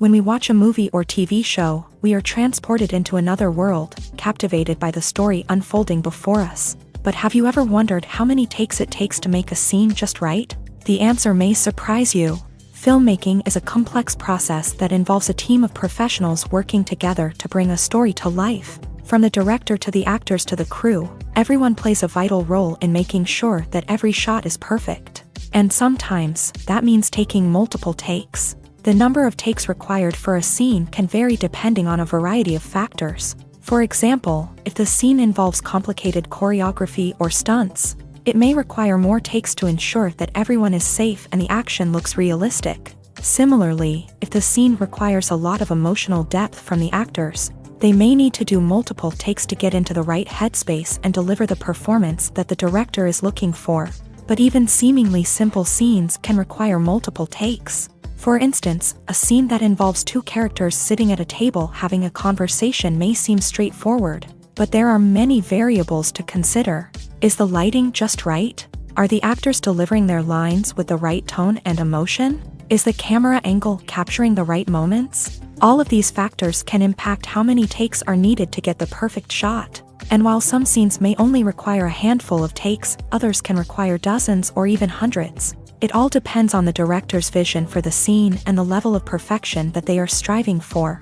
When we watch a movie or TV show, we are transported into another world, captivated by the story unfolding before us. But have you ever wondered how many takes it takes to make a scene just right? The answer may surprise you. Filmmaking is a complex process that involves a team of professionals working together to bring a story to life. From the director to the actors to the crew, everyone plays a vital role in making sure that every shot is perfect. And sometimes, that means taking multiple takes. The number of takes required for a scene can vary depending on a variety of factors. For example, if the scene involves complicated choreography or stunts, it may require more takes to ensure that everyone is safe and the action looks realistic. Similarly, if the scene requires a lot of emotional depth from the actors, they may need to do multiple takes to get into the right headspace and deliver the performance that the director is looking for. But even seemingly simple scenes can require multiple takes. For instance, a scene that involves two characters sitting at a table having a conversation may seem straightforward, but there are many variables to consider. Is the lighting just right? Are the actors delivering their lines with the right tone and emotion? Is the camera angle capturing the right moments? All of these factors can impact how many takes are needed to get the perfect shot. And while some scenes may only require a handful of takes, others can require dozens or even hundreds. It all depends on the director's vision for the scene and the level of perfection that they are striving for.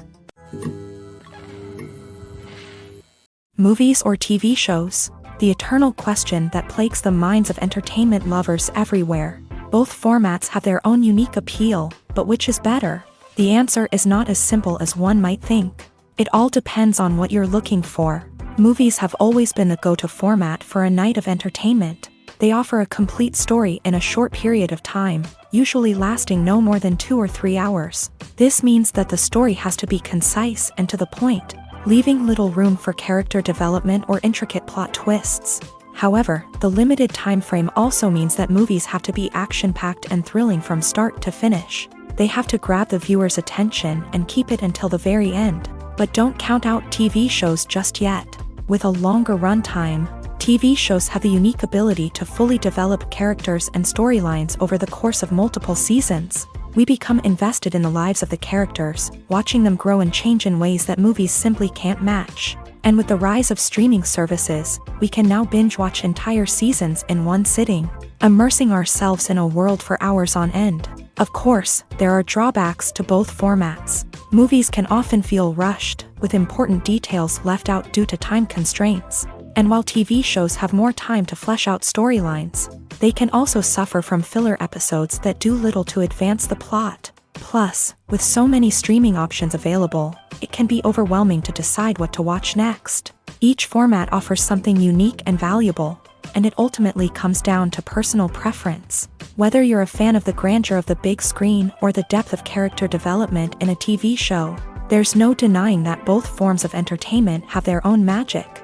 Movies or TV shows? The eternal question that plagues the minds of entertainment lovers everywhere. Both formats have their own unique appeal, but which is better? The answer is not as simple as one might think. It all depends on what you're looking for. Movies have always been the go-to format for a night of entertainment. They offer a complete story in a short period of time, usually lasting no more than 2 or 3 hours. This means that the story has to be concise and to the point, leaving little room for character development or intricate plot twists. However, the limited time frame also means that movies have to be action-packed and thrilling from start to finish. They have to grab the viewer's attention and keep it until the very end. But don't count out TV shows just yet. With a longer runtime, TV shows have the unique ability to fully develop characters and storylines over the course of multiple seasons. We become invested in the lives of the characters, watching them grow and change in ways that movies simply can't match. And with the rise of streaming services, we can now binge-watch entire seasons in one sitting, immersing ourselves in a world for hours on end. Of course, there are drawbacks to both formats. Movies can often feel rushed, with important details left out due to time constraints. And while TV shows have more time to flesh out storylines, they can also suffer from filler episodes that do little to advance the plot. Plus, with so many streaming options available, it can be overwhelming to decide what to watch next. Each format offers something unique and valuable, and it ultimately comes down to personal preference. Whether you're a fan of the grandeur of the big screen or the depth of character development in a TV show, there's no denying that both forms of entertainment have their own magic.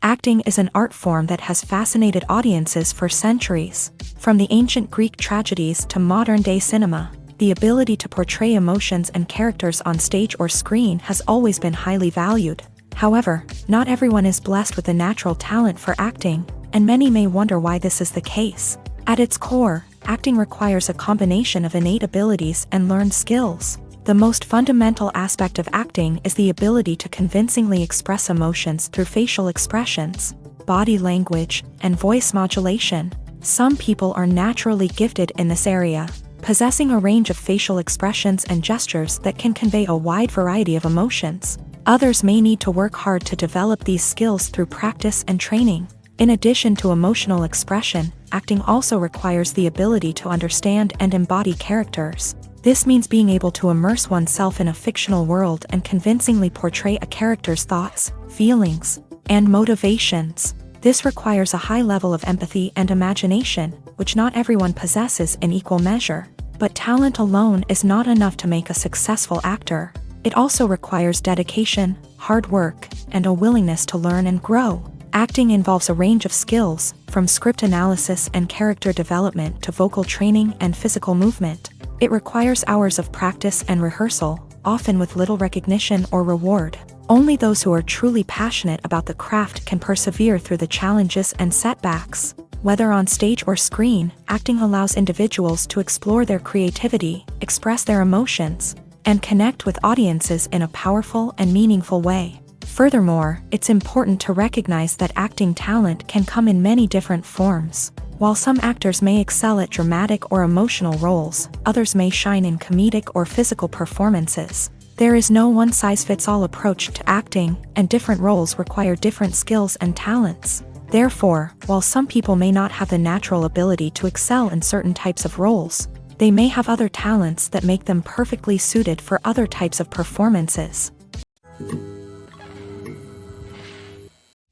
Acting is an art form that has fascinated audiences for centuries. From the ancient Greek tragedies to modern-day cinema, the ability to portray emotions and characters on stage or screen has always been highly valued. However, not everyone is blessed with a natural talent for acting, and many may wonder why this is the case. At its core, acting requires a combination of innate abilities and learned skills. The most fundamental aspect of acting is the ability to convincingly express emotions through facial expressions, body language, and voice modulation. Some people are naturally gifted in this area, possessing a range of facial expressions and gestures that can convey a wide variety of emotions. Others may need to work hard to develop these skills through practice and training. In addition to emotional expression, acting also requires the ability to understand and embody characters. This means being able to immerse oneself in a fictional world and convincingly portray a character's thoughts, feelings, and motivations. This requires a high level of empathy and imagination, which not everyone possesses in equal measure. But talent alone is not enough to make a successful actor. It also requires dedication, hard work, and a willingness to learn and grow. Acting involves a range of skills, from script analysis and character development to vocal training and physical movement. It requires hours of practice and rehearsal, often with little recognition or reward. Only those who are truly passionate about the craft can persevere through the challenges and setbacks. Whether on stage or screen, acting allows individuals to explore their creativity, express their emotions, and connect with audiences in a powerful and meaningful way. Furthermore, it's important to recognize that acting talent can come in many different forms. While some actors may excel at dramatic or emotional roles, others may shine in comedic or physical performances. There is no one-size-fits-all approach to acting, and different roles require different skills and talents. Therefore, while some people may not have the natural ability to excel in certain types of roles, they may have other talents that make them perfectly suited for other types of performances.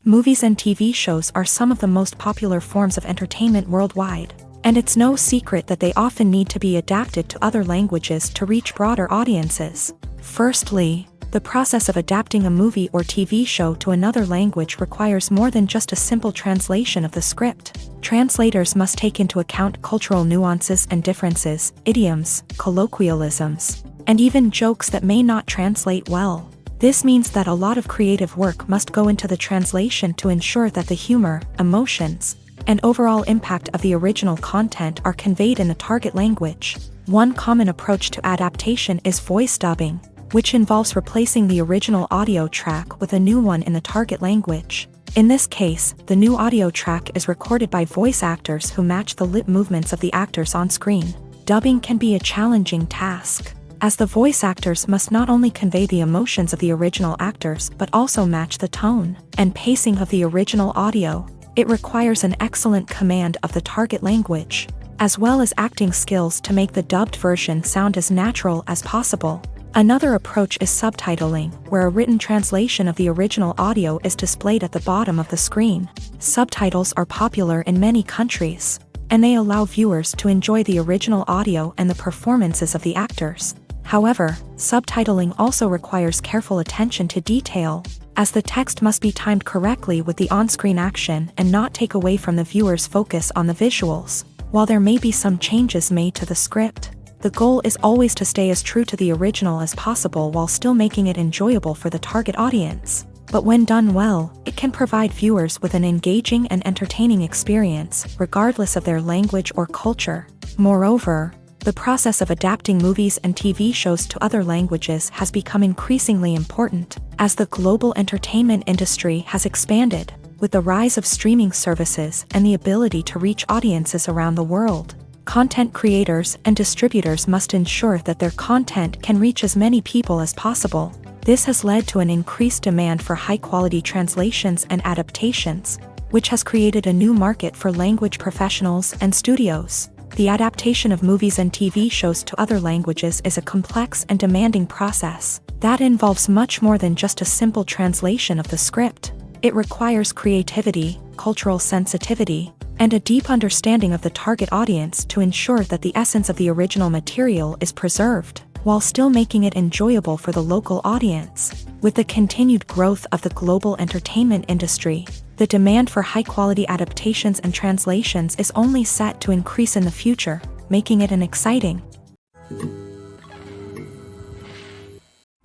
Movies and TV shows are some of the most popular forms of entertainment worldwide, and it's no secret that they often need to be adapted to other languages to reach broader audiences. Firstly, the process of adapting a movie or TV show to another language requires more than just a simple translation of the script. Translators must take into account cultural nuances and differences, idioms, colloquialisms, and even jokes that may not translate well. This means that a lot of creative work must go into the translation to ensure that the humor, emotions, and overall impact of the original content are conveyed in the target language. One common approach to adaptation is voice dubbing, which involves replacing the original audio track with a new one in the target language. In this case, the new audio track is recorded by voice actors who match the lip movements of the actors on screen. Dubbing can be a challenging task, as the voice actors must not only convey the emotions of the original actors but also match the tone and pacing of the original audio. It requires an excellent command of the target language, as well as acting skills to make the dubbed version sound as natural as possible. Another approach is subtitling, where a written translation of the original audio is displayed at the bottom of the screen. Subtitles are popular in many countries, and they allow viewers to enjoy the original audio and the performances of the actors. However, subtitling also requires careful attention to detail, as the text must be timed correctly with the on-screen action and not take away from the viewer's focus on the visuals. While there may be some changes made to the script, the goal is always to stay as true to the original as possible while still making it enjoyable for the target audience. But when done well, it can provide viewers with an engaging and entertaining experience, regardless of their language or culture. Moreover, the process of adapting movies and TV shows to other languages has become increasingly important, as the global entertainment industry has expanded, with the rise of streaming services and the ability to reach audiences around the world. Content creators and distributors must ensure that their content can reach as many people as possible. This has led to an increased demand for high-quality translations and adaptations, which has created a new market for language professionals and studios. The adaptation of movies and TV shows to other languages is a complex and demanding process that involves much more than just a simple translation of the script. It requires creativity, cultural sensitivity, and a deep understanding of the target audience to ensure that the essence of the original material is preserved, while still making it enjoyable for the local audience. With the continued growth of the global entertainment industry, the demand for high-quality adaptations and translations is only set to increase in the future, making it an exciting.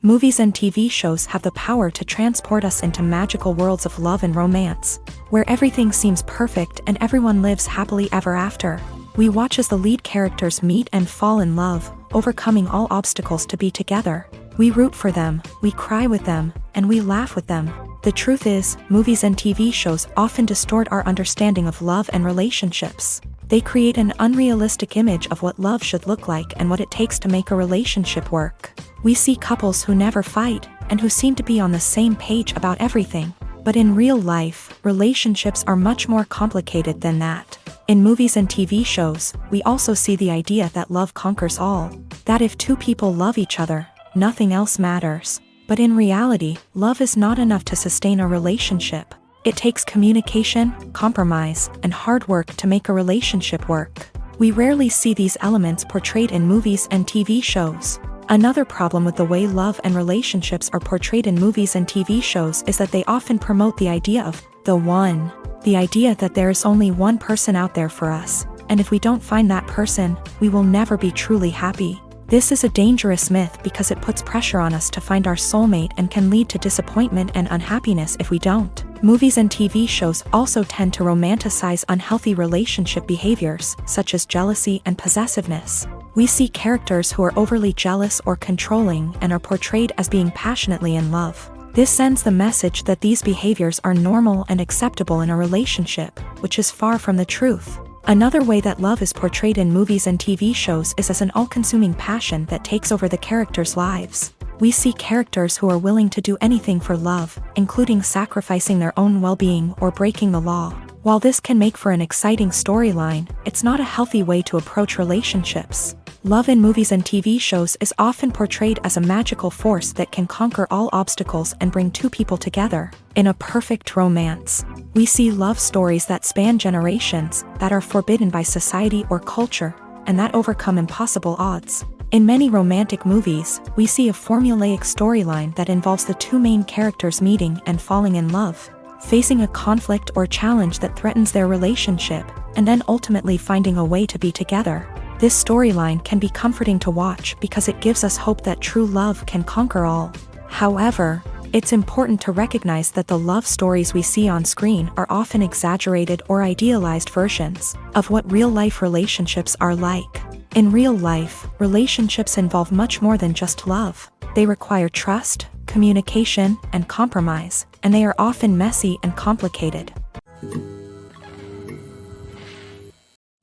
Movies and TV shows have the power to transport us into magical worlds of love and romance, where everything seems perfect and everyone lives happily ever after. We watch as the lead characters meet and fall in love, overcoming all obstacles to be together. We root for them, we cry with them, and we laugh with them. The truth is, movies and TV shows often distort our understanding of love and relationships. They create an unrealistic image of what love should look like and what it takes to make a relationship work. We see couples who never fight, and who seem to be on the same page about everything. But in real life, relationships are much more complicated than that. In movies and TV shows, we also see the idea that love conquers all. That if two people love each other, nothing else matters. But in reality, love is not enough to sustain a relationship. It takes communication, compromise, and hard work to make a relationship work. We rarely see these elements portrayed in movies and TV shows. Another problem with the way love and relationships are portrayed in movies and TV shows is that they often promote the idea of the one. The idea that there is only one person out there for us, and if we don't find that person, we will never be truly happy. This is a dangerous myth because it puts pressure on us to find our soulmate and can lead to disappointment and unhappiness if we don't. Movies and TV shows also tend to romanticize unhealthy relationship behaviors, such as jealousy and possessiveness. We see characters who are overly jealous or controlling and are portrayed as being passionately in love. This sends the message that these behaviors are normal and acceptable in a relationship, which is far from the truth. Another way that love is portrayed in movies and TV shows is as an all-consuming passion that takes over the characters' lives. We see characters who are willing to do anything for love, including sacrificing their own well-being or breaking the law. While this can make for an exciting storyline, it's not a healthy way to approach relationships. Love in movies and TV shows is often portrayed as a magical force that can conquer all obstacles and bring two people together. In a perfect romance, we see love stories that span generations, that are forbidden by society or culture, and that overcome impossible odds. In many romantic movies, we see a formulaic storyline that involves the two main characters meeting and falling in love, facing a conflict or challenge that threatens their relationship, and then ultimately finding a way to be together. This storyline can be comforting to watch because it gives us hope that true love can conquer all. However, it's important to recognize that the love stories we see on screen are often exaggerated or idealized versions of what real-life relationships are like. In real life, relationships involve much more than just love. They require trust, communication, and compromise, and they are often messy and complicated.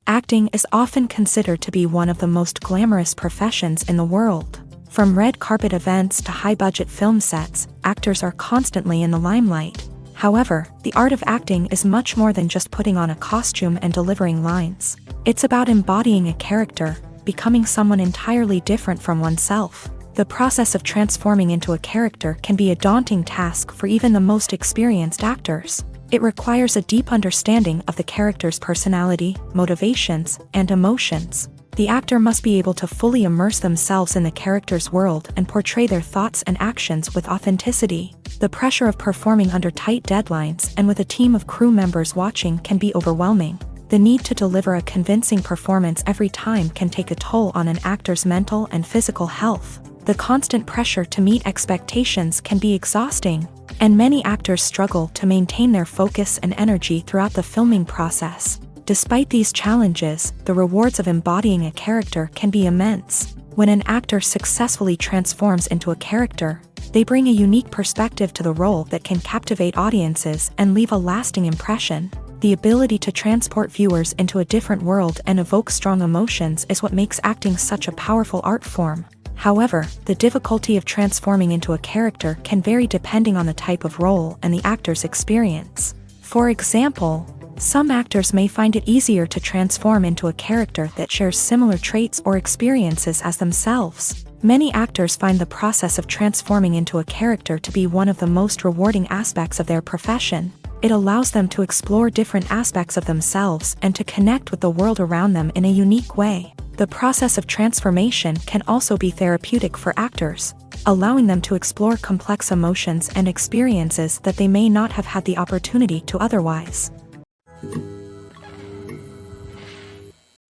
Acting is often considered to be one of the most glamorous professions in the world. From red carpet events to high-budget film sets, actors are constantly in the limelight. However, the art of acting is much more than just putting on a costume and delivering lines. It's about embodying a character, becoming someone entirely different from oneself. The process of transforming into a character can be a daunting task for even the most experienced actors. It requires a deep understanding of the character's personality, motivations, and emotions. The actor must be able to fully immerse themselves in the character's world and portray their thoughts and actions with authenticity. The pressure of performing under tight deadlines and with a team of crew members watching can be overwhelming. The need to deliver a convincing performance every time can take a toll on an actor's mental and physical health. The constant pressure to meet expectations can be exhausting, and many actors struggle to maintain their focus and energy throughout the filming process. Despite these challenges, the rewards of embodying a character can be immense. When an actor successfully transforms into a character, they bring a unique perspective to the role that can captivate audiences and leave a lasting impression. The ability to transport viewers into a different world and evoke strong emotions is what makes acting such a powerful art form. However, the difficulty of transforming into a character can vary depending on the type of role and the actor's experience. For example, some actors may find it easier to transform into a character that shares similar traits or experiences as themselves. Many actors find the process of transforming into a character to be one of the most rewarding aspects of their profession. It allows them to explore different aspects of themselves and to connect with the world around them in a unique way. The process of transformation can also be therapeutic for actors, allowing them to explore complex emotions and experiences that they may not have had the opportunity to otherwise.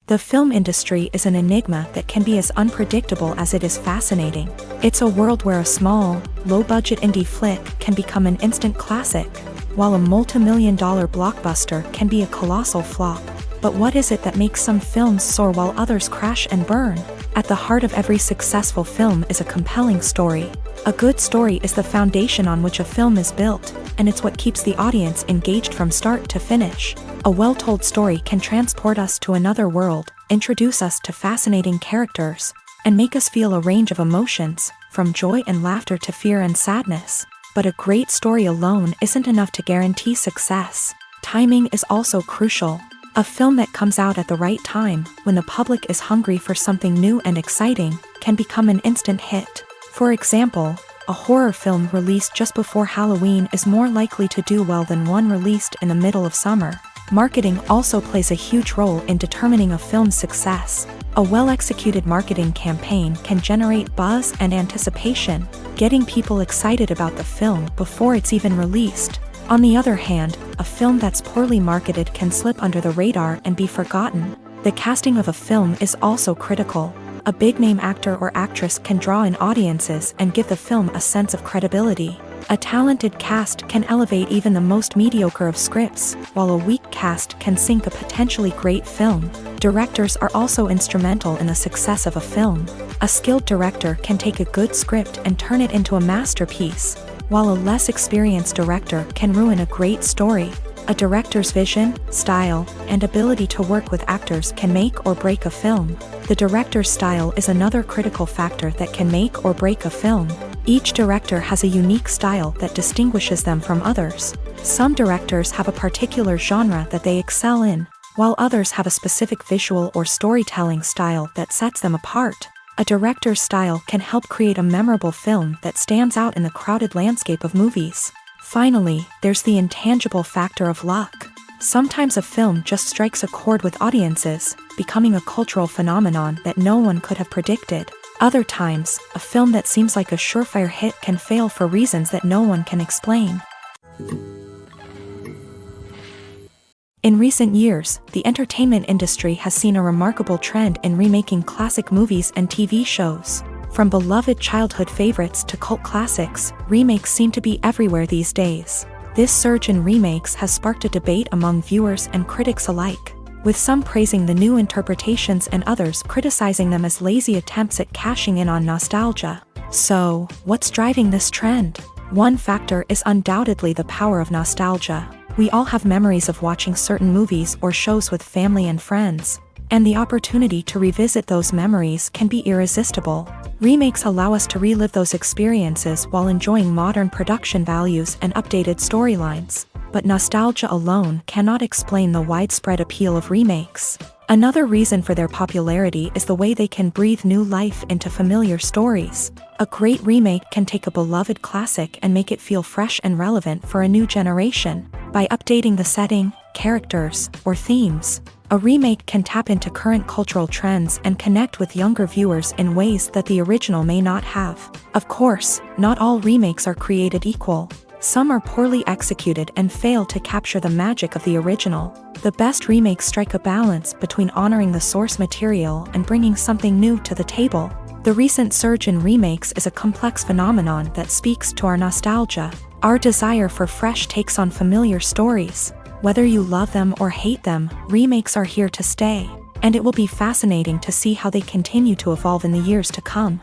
The film industry is an enigma that can be as unpredictable as it is fascinating. It's a world where a small, low-budget indie flick can become an instant classic, while a multi-million-dollar blockbuster can be a colossal flop. But what is it that makes some films soar while others crash and burn? At the heart of every successful film is a compelling story. A good story is the foundation on which a film is built, and it's what keeps the audience engaged from start to finish. A well-told story can transport us to another world, introduce us to fascinating characters, and make us feel a range of emotions, from joy and laughter to fear and sadness. But a great story alone isn't enough to guarantee success. Timing is also crucial. A film that comes out at the right time, when the public is hungry for something new and exciting, can become an instant hit. For example, a horror film released just before Halloween is more likely to do well than one released in the middle of summer. Marketing also plays a huge role in determining a film's success. A well-executed marketing campaign can generate buzz and anticipation, getting people excited about the film before it's even released. On the other hand, a film that's poorly marketed can slip under the radar and be forgotten. The casting of a film is also critical. A big-name actor or actress can draw in audiences and give the film a sense of credibility. A talented cast can elevate even the most mediocre of scripts, while a weak cast can sink a potentially great film. Directors are also instrumental in the success of a film. A skilled director can take a good script and turn it into a masterpiece, While a less experienced director can ruin a great story, a director's vision, style, and ability to work with actors can make or break a film. The director's style is another critical factor that can make or break a film. Each director has a unique style that distinguishes them from others. Some directors have a particular genre that they excel in, while others have a specific visual or storytelling style that sets them apart. A director's style can help create a memorable film that stands out in the crowded landscape of movies. Finally, there's the intangible factor of luck. Sometimes a film just strikes a chord with audiences, becoming a cultural phenomenon that no one could have predicted. Other times, a film that seems like a surefire hit can fail for reasons that no one can explain. In recent years, the entertainment industry has seen a remarkable trend in remaking classic movies and TV shows. From beloved childhood favorites to cult classics, remakes seem to be everywhere these days. This surge in remakes has sparked a debate among viewers and critics alike, with some praising the new interpretations and others criticizing them as lazy attempts at cashing in on nostalgia. So, what's driving this trend? One factor is undoubtedly the power of nostalgia. We all have memories of watching certain movies or shows with family and friends, and the opportunity to revisit those memories can be irresistible. Remakes allow us to relive those experiences while enjoying modern production values and updated storylines, but nostalgia alone cannot explain the widespread appeal of remakes. Another reason for their popularity is the way they can breathe new life into familiar stories. A great remake can take a beloved classic and make it feel fresh and relevant for a new generation. By updating the setting, characters, or themes, a remake can tap into current cultural trends and connect with younger viewers in ways that the original may not have. Of course, not all remakes are created equal. Some are poorly executed and fail to capture the magic of the original. The best remakes strike a balance between honoring the source material and bringing something new to the table. The recent surge in remakes is a complex phenomenon that speaks to our nostalgia, our desire for fresh takes on familiar stories. Whether you love them or hate them, remakes are here to stay, and it will be fascinating to see how they continue to evolve in the years to come.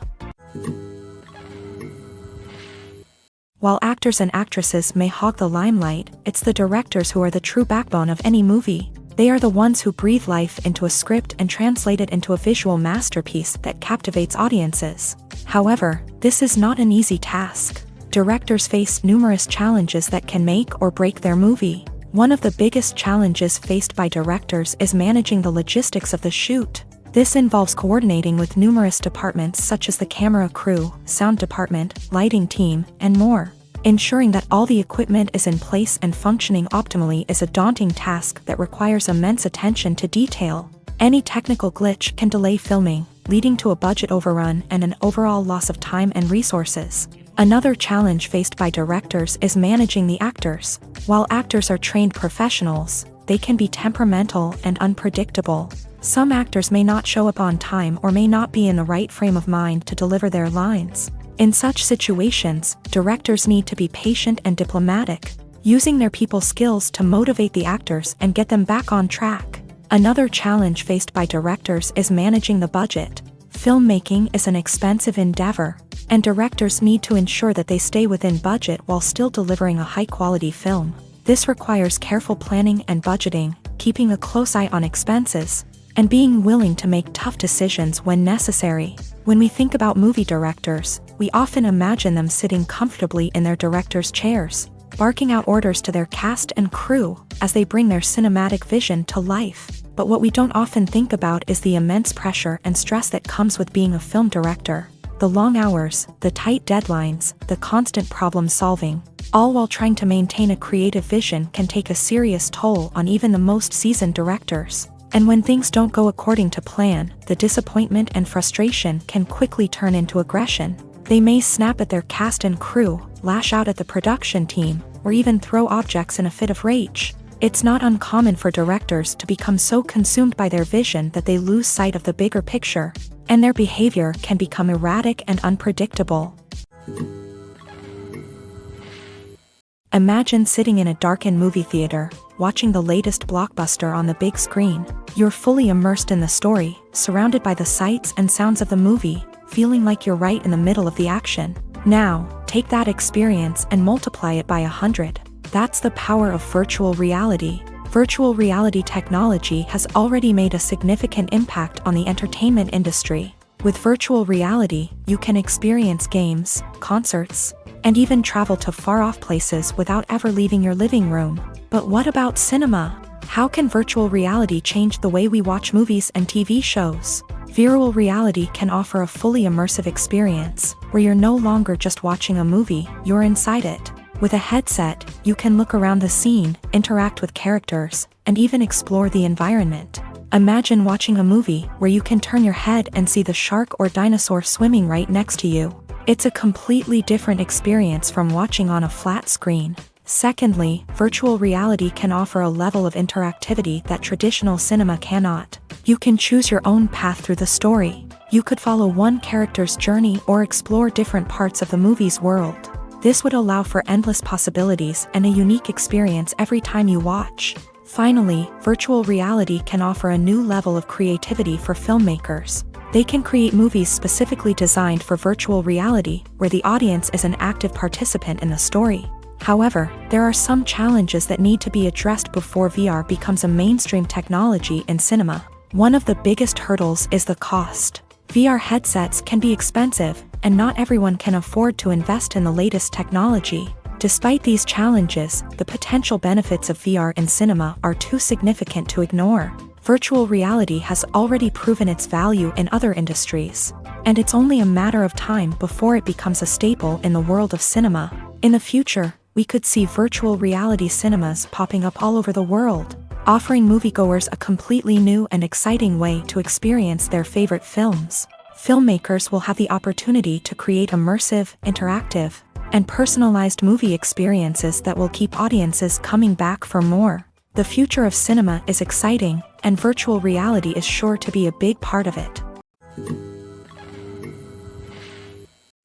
While actors and actresses may hog the limelight, it's the directors who are the true backbone of any movie. They are the ones who breathe life into a script and translate it into a visual masterpiece that captivates audiences. However, this is not an easy task. Directors face numerous challenges that can make or break their movie. One of the biggest challenges faced by directors is managing the logistics of the shoot. This involves coordinating with numerous departments such as the camera crew, sound department, lighting team, and more. Ensuring that all the equipment is in place and functioning optimally is a daunting task that requires immense attention to detail. Any technical glitch can delay filming, leading to a budget overrun and an overall loss of time and resources. Another challenge faced by directors is managing the actors. While actors are trained professionals, they can be temperamental and unpredictable. Some actors may not show up on time or may not be in the right frame of mind to deliver their lines. In such situations, directors need to be patient and diplomatic, using their people skills to motivate the actors and get them back on track. Another challenge faced by directors is managing the budget. Filmmaking is an expensive endeavor, and directors need to ensure that they stay within budget while still delivering a high-quality film. This requires careful planning and budgeting, keeping a close eye on expenses, and being willing to make tough decisions when necessary. When we think about movie directors, we often imagine them sitting comfortably in their director's chairs, barking out orders to their cast and crew as they bring their cinematic vision to life. But what we don't often think about is the immense pressure and stress that comes with being a film director. The long hours, the tight deadlines, the constant problem solving, all while trying to maintain a creative vision can take a serious toll on even the most seasoned directors. And when things don't go according to plan, the disappointment and frustration can quickly turn into aggression. They may snap at their cast and crew, lash out at the production team, or even throw objects in a fit of rage. It's not uncommon for directors to become so consumed by their vision that they lose sight of the bigger picture, and their behavior can become erratic and unpredictable. Imagine sitting in a darkened movie theater, watching the latest blockbuster on the big screen. You're fully immersed in the story, surrounded by the sights and sounds of the movie, feeling like you're right in the middle of the action. Now, take that experience and multiply it by 100. That's the power of virtual reality. Virtual reality technology has already made a significant impact on the entertainment industry. With virtual reality, you can experience games, concerts, and even travel to far-off places without ever leaving your living room. But what about cinema? How can virtual reality change the way we watch movies and TV shows? Virtual reality can offer a fully immersive experience, where you're no longer just watching a movie, you're inside it. With a headset, you can look around the scene, interact with characters, and even explore the environment. Imagine watching a movie where you can turn your head and see the shark or dinosaur swimming right next to you. It's a completely different experience from watching on a flat screen. Secondly, virtual reality can offer a level of interactivity that traditional cinema cannot. You can choose your own path through the story. You could follow one character's journey or explore different parts of the movie's world. This would allow for endless possibilities and a unique experience every time you watch. Finally, virtual reality can offer a new level of creativity for filmmakers. They can create movies specifically designed for virtual reality, where the audience is an active participant in the story. However, there are some challenges that need to be addressed before VR becomes a mainstream technology in cinema. One of the biggest hurdles is the cost. VR headsets can be expensive, and not everyone can afford to invest in the latest technology. Despite these challenges, the potential benefits of VR in cinema are too significant to ignore. Virtual reality has already proven its value in other industries, and it's only a matter of time before it becomes a staple in the world of cinema. In the future, we could see virtual reality cinemas popping up all over the world, offering moviegoers a completely new and exciting way to experience their favorite films. Filmmakers will have the opportunity to create immersive, interactive, and personalized movie experiences that will keep audiences coming back for more. The future of cinema is exciting, and virtual reality is sure to be a big part of it.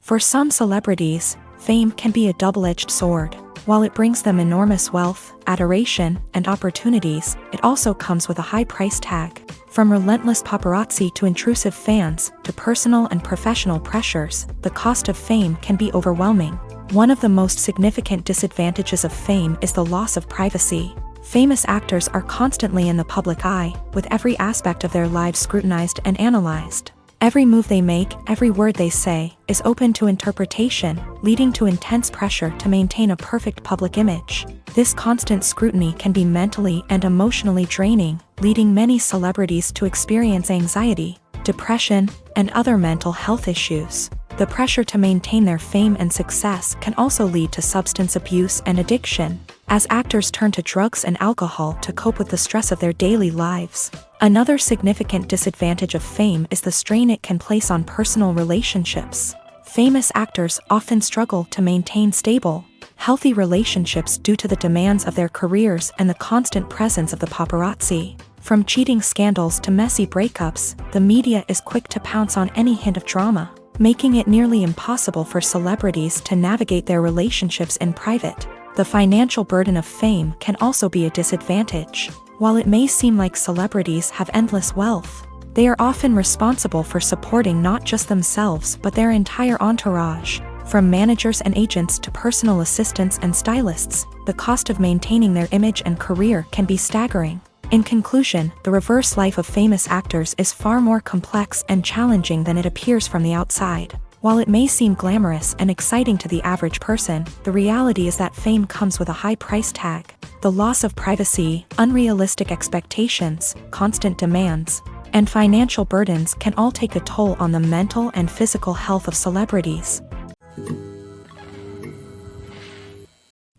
For some celebrities, fame can be a double-edged sword. While it brings them enormous wealth, adoration, and opportunities, it also comes with a high price tag. From relentless paparazzi to intrusive fans, to personal and professional pressures, the cost of fame can be overwhelming. One of the most significant disadvantages of fame is the loss of privacy. Famous actors are constantly in the public eye, with every aspect of their lives scrutinized and analyzed. Every move they make, every word they say, is open to interpretation, leading to intense pressure to maintain a perfect public image. This constant scrutiny can be mentally and emotionally draining, leading many celebrities to experience anxiety, depression, and other mental health issues. The pressure to maintain their fame and success can also lead to substance abuse and addiction, as actors turn to drugs and alcohol to cope with the stress of their daily lives. Another significant disadvantage of fame is the strain it can place on personal relationships. Famous actors often struggle to maintain stable, healthy relationships due to the demands of their careers and the constant presence of the paparazzi. From cheating scandals to messy breakups, the media is quick to pounce on any hint of drama, making it nearly impossible for celebrities to navigate their relationships in private. The financial burden of fame can also be a disadvantage. While it may seem like celebrities have endless wealth, they are often responsible for supporting not just themselves but their entire entourage. From managers and agents to personal assistants and stylists, the cost of maintaining their image and career can be staggering. In conclusion, the reverse life of famous actors is far more complex and challenging than it appears from the outside. While it may seem glamorous and exciting to the average person, the reality is that fame comes with a high price tag. The loss of privacy, unrealistic expectations, constant demands, and financial burdens can all take a toll on the mental and physical health of celebrities.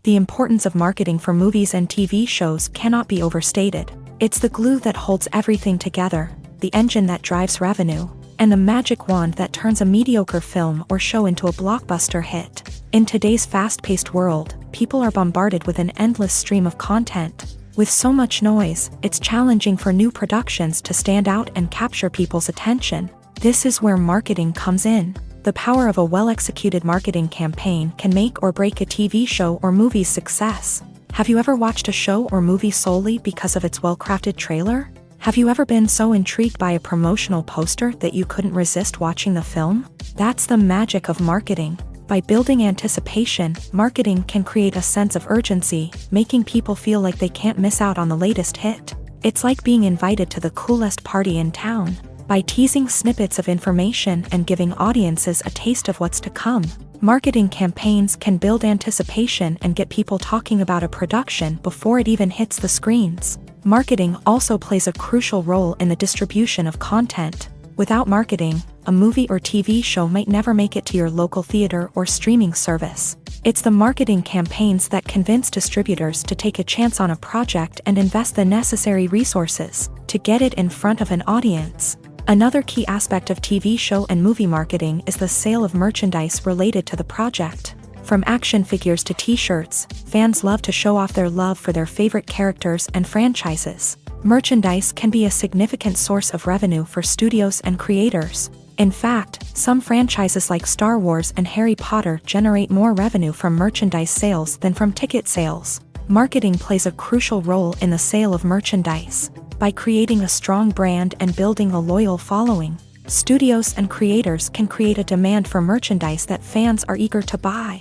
The importance of marketing for movies and TV shows cannot be overstated. It's the glue that holds everything together, the engine that drives revenue, and the magic wand that turns a mediocre film or show into a blockbuster hit. In today's fast-paced world, people are bombarded with an endless stream of content. With so much noise, it's challenging for new productions to stand out and capture people's attention. This is where marketing comes in. The power of a well-executed marketing campaign can make or break a TV show or movie's success. Have you ever watched a show or movie solely because of its well-crafted trailer? Have you ever been so intrigued by a promotional poster that you couldn't resist watching the film? That's the magic of marketing. By building anticipation, marketing can create a sense of urgency, making people feel like they can't miss out on the latest hit. It's like being invited to the coolest party in town. By teasing snippets of information and giving audiences a taste of what's to come, marketing campaigns can build anticipation and get people talking about a production before it even hits the screens. Marketing also plays a crucial role in the distribution of content. Without marketing, a movie or TV show might never make it to your local theater or streaming service. It's the marketing campaigns that convince distributors to take a chance on a project and invest the necessary resources to get it in front of an audience. Another key aspect of TV show and movie marketing is the sale of merchandise related to the project. From action figures to t-shirts, fans love to show off their love for their favorite characters and franchises. Merchandise can be a significant source of revenue for studios and creators. In fact, some franchises like Star Wars and Harry Potter generate more revenue from merchandise sales than from ticket sales. Marketing plays a crucial role in the sale of merchandise. By creating a strong brand and building a loyal following, studios and creators can create a demand for merchandise that fans are eager to buy.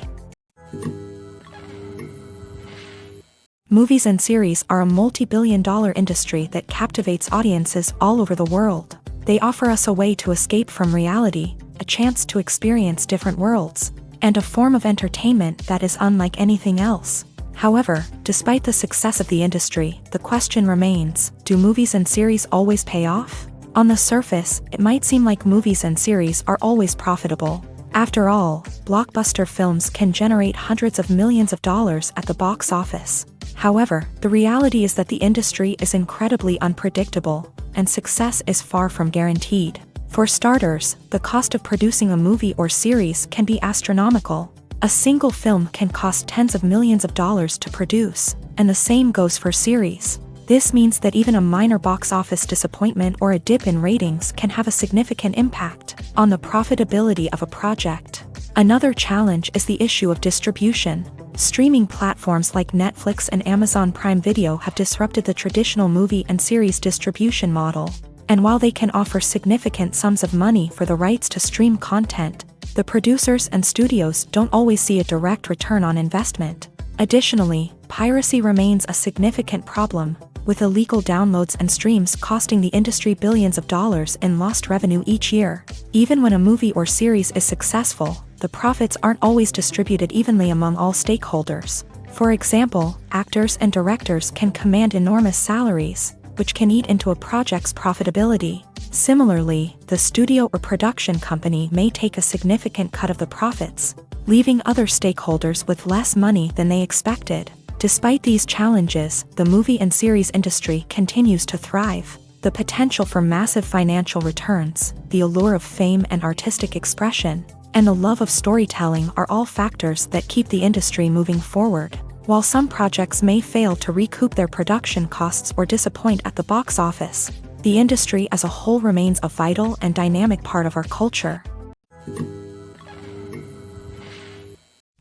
Movies and series are a multi-billion-dollar industry that captivates audiences all over the world. They offer us a way to escape from reality, a chance to experience different worlds, and a form of entertainment that is unlike anything else. However, despite the success of the industry, the question remains, do movies and series always pay off? On the surface, it might seem like movies and series are always profitable. After all, blockbuster films can generate hundreds of millions of dollars at the box office. However, the reality is that the industry is incredibly unpredictable, and success is far from guaranteed. For starters, the cost of producing a movie or series can be astronomical. A single film can cost tens of millions of dollars to produce, and the same goes for series. This means that even a minor box office disappointment or a dip in ratings can have a significant impact on the profitability of a project. Another challenge is the issue of distribution. Streaming platforms like Netflix and Amazon Prime Video have disrupted the traditional movie and series distribution model. And while they can offer significant sums of money for the rights to stream content, the producers and studios don't always see a direct return on investment. Additionally, piracy remains a significant problem, with illegal downloads and streams costing the industry billions of dollars in lost revenue each year. Even when a movie or series is successful, the profits aren't always distributed evenly among all stakeholders. For example, actors and directors can command enormous salaries, which can eat into a project's profitability. Similarly, the studio or production company may take a significant cut of the profits, leaving other stakeholders with less money than they expected. Despite these challenges, the movie and series industry continues to thrive. The potential for massive financial returns, the allure of fame and artistic expression, and the love of storytelling are all factors that keep the industry moving forward. While some projects may fail to recoup their production costs or disappoint at the box office, the industry as a whole remains a vital and dynamic part of our culture.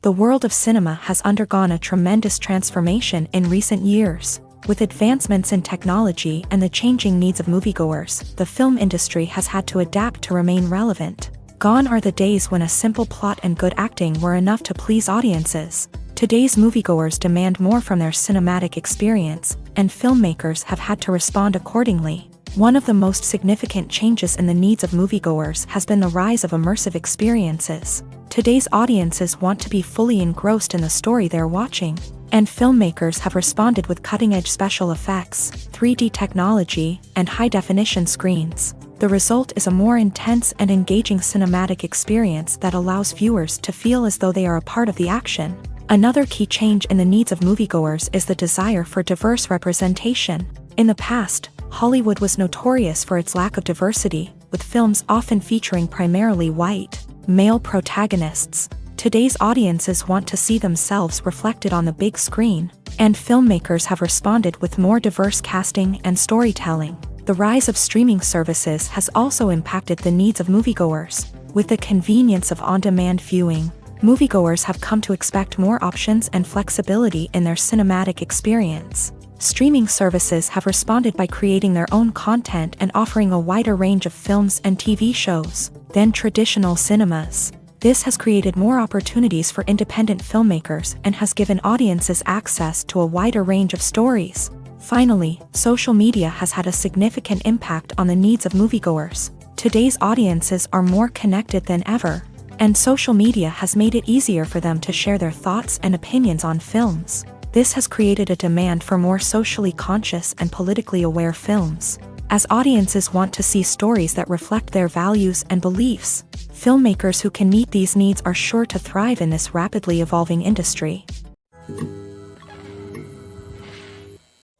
The world of cinema has undergone a tremendous transformation in recent years. With advancements in technology and the changing needs of moviegoers, the film industry has had to adapt to remain relevant. Gone are the days when a simple plot and good acting were enough to please audiences. Today's moviegoers demand more from their cinematic experience, and filmmakers have had to respond accordingly. One of the most significant changes in the needs of moviegoers has been the rise of immersive experiences. Today's audiences want to be fully engrossed in the story they're watching, and filmmakers have responded with cutting-edge special effects, 3D technology, and high-definition screens. The result is a more intense and engaging cinematic experience that allows viewers to feel as though they are a part of the action. Another key change in the needs of moviegoers is the desire for diverse representation. In the past, Hollywood was notorious for its lack of diversity, with films often featuring primarily white, male protagonists. Today's audiences want to see themselves reflected on the big screen, and filmmakers have responded with more diverse casting and storytelling. The rise of streaming services has also impacted the needs of moviegoers. With the convenience of on-demand viewing, moviegoers have come to expect more options and flexibility in their cinematic experience. Streaming services have responded by creating their own content and offering a wider range of films and TV shows than traditional cinemas. This has created more opportunities for independent filmmakers and has given audiences access to a wider range of stories. Finally, social media has had a significant impact on the needs of moviegoers. Today's audiences are more connected than ever, and social media has made it easier for them to share their thoughts and opinions on films. This has created a demand for more socially conscious and politically aware films. As audiences want to see stories that reflect their values and beliefs, filmmakers who can meet these needs are sure to thrive in this rapidly evolving industry.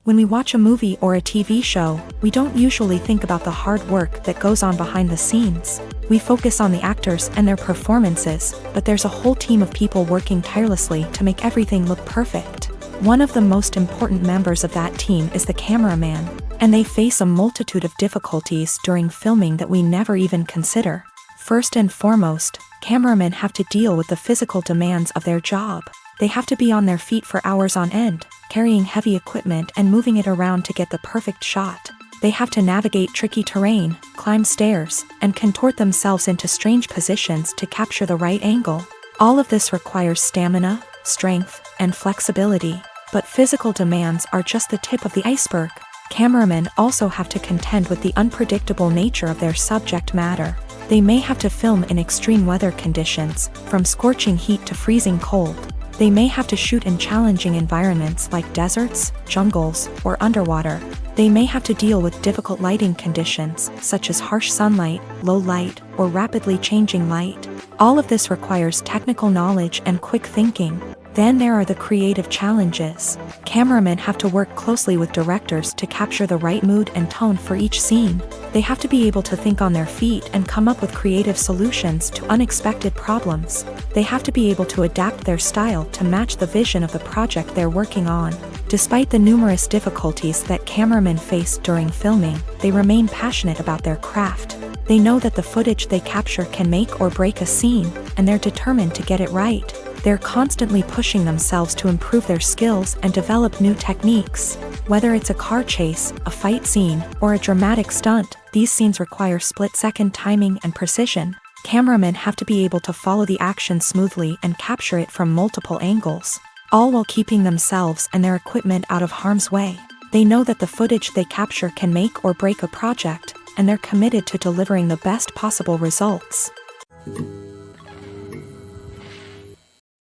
When we watch a movie or a TV show, we don't usually think about the hard work that goes on behind the scenes. We focus on the actors and their performances, but there's a whole team of people working tirelessly to make everything look perfect. One of the most important members of that team is the cameraman, and they face a multitude of difficulties during filming that we never even consider. First and foremost, cameramen have to deal with the physical demands of their job. They have to be on their feet for hours on end, carrying heavy equipment and moving it around to get the perfect shot. They have to navigate tricky terrain, climb stairs, and contort themselves into strange positions to capture the right angle. All of this requires stamina, strength, and flexibility. But physical demands are just the tip of the iceberg. Cameramen also have to contend with the unpredictable nature of their subject matter. They may have to film in extreme weather conditions, from scorching heat to freezing cold. They may have to shoot in challenging environments like deserts, jungles, or underwater. They may have to deal with difficult lighting conditions, such as harsh sunlight, low light, or rapidly changing light. All of this requires technical knowledge and quick thinking. Then there are the creative challenges. Cameramen have to work closely with directors to capture the right mood and tone for each scene. They have to be able to think on their feet and come up with creative solutions to unexpected problems. They have to be able to adapt their style to match the vision of the project they're working on. Despite the numerous difficulties that cameramen face during filming, they remain passionate about their craft. They know that the footage they capture can make or break a scene, and they're determined to get it right. They're constantly pushing themselves to improve their skills and develop new techniques. Whether it's a car chase, a fight scene, or a dramatic stunt, these scenes require split-second timing and precision. Cameramen have to be able to follow the action smoothly and capture it from multiple angles, all while keeping themselves and their equipment out of harm's way. They know that the footage they capture can make or break a project, and they're committed to delivering the best possible results.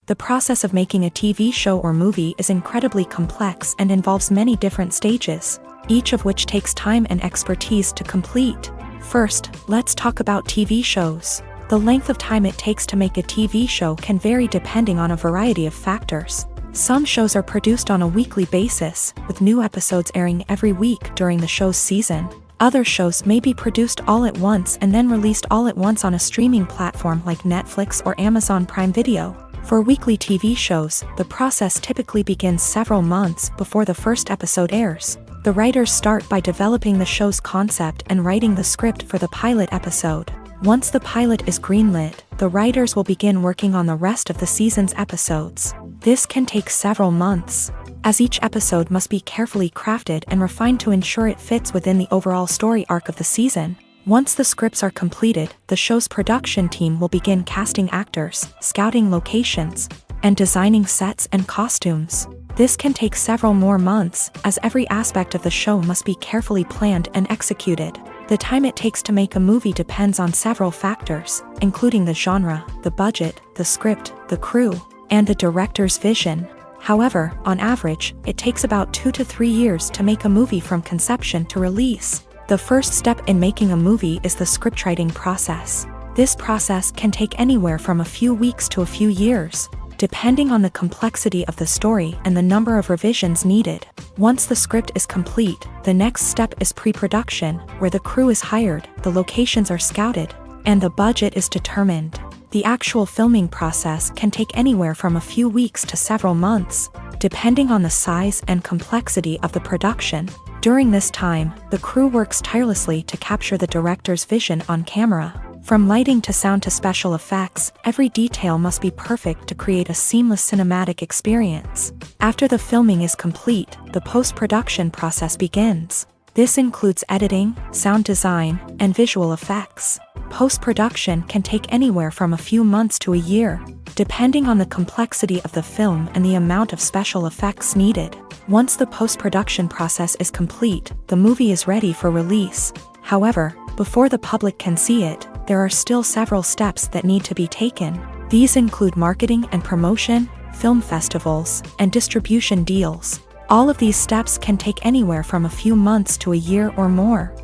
The process of making a TV show or movie is incredibly complex and involves many different stages, each of which takes time and expertise to complete. First, let's talk about TV shows. The length of time it takes to make a TV show can vary depending on a variety of factors. Some shows are produced on a weekly basis, with new episodes airing every week during the show's season. Other shows may be produced all at once and then released all at once on a streaming platform like Netflix or Amazon Prime Video. For weekly TV shows, the process typically begins several months before the first episode airs. The writers start by developing the show's concept and writing the script for the pilot episode. Once the pilot is greenlit, the writers will begin working on the rest of the season's episodes. This can take several months, as each episode must be carefully crafted and refined to ensure it fits within the overall story arc of the season. Once the scripts are completed, the show's production team will begin casting actors, scouting locations, and designing sets and costumes. This can take several more months, as every aspect of the show must be carefully planned and executed. The time it takes to make a movie depends on several factors, including the genre, the budget, the script, the crew, and the director's vision. However, on average, it takes about 2 to 3 years to make a movie from conception to release. The first step in making a movie is the scriptwriting process. This process can take anywhere from a few weeks to a few years, depending on the complexity of the story and the number of revisions needed. Once the script is complete, the next step is pre-production, where the crew is hired, the locations are scouted, and the budget is determined. The actual filming process can take anywhere from a few weeks to several months, depending on the size and complexity of the production. During this time, the crew works tirelessly to capture the director's vision on camera. From lighting to sound to special effects, every detail must be perfect to create a seamless cinematic experience. After the filming is complete, the post-production process begins. This includes editing, sound design, and visual effects. Post-production can take anywhere from a few months to a year, depending on the complexity of the film and the amount of special effects needed. Once the post-production process is complete, the movie is ready for release. However, before the public can see it, there are still several steps that need to be taken. These include marketing and promotion, film festivals, and distribution deals. All of these steps can take anywhere from a few months to a year or more.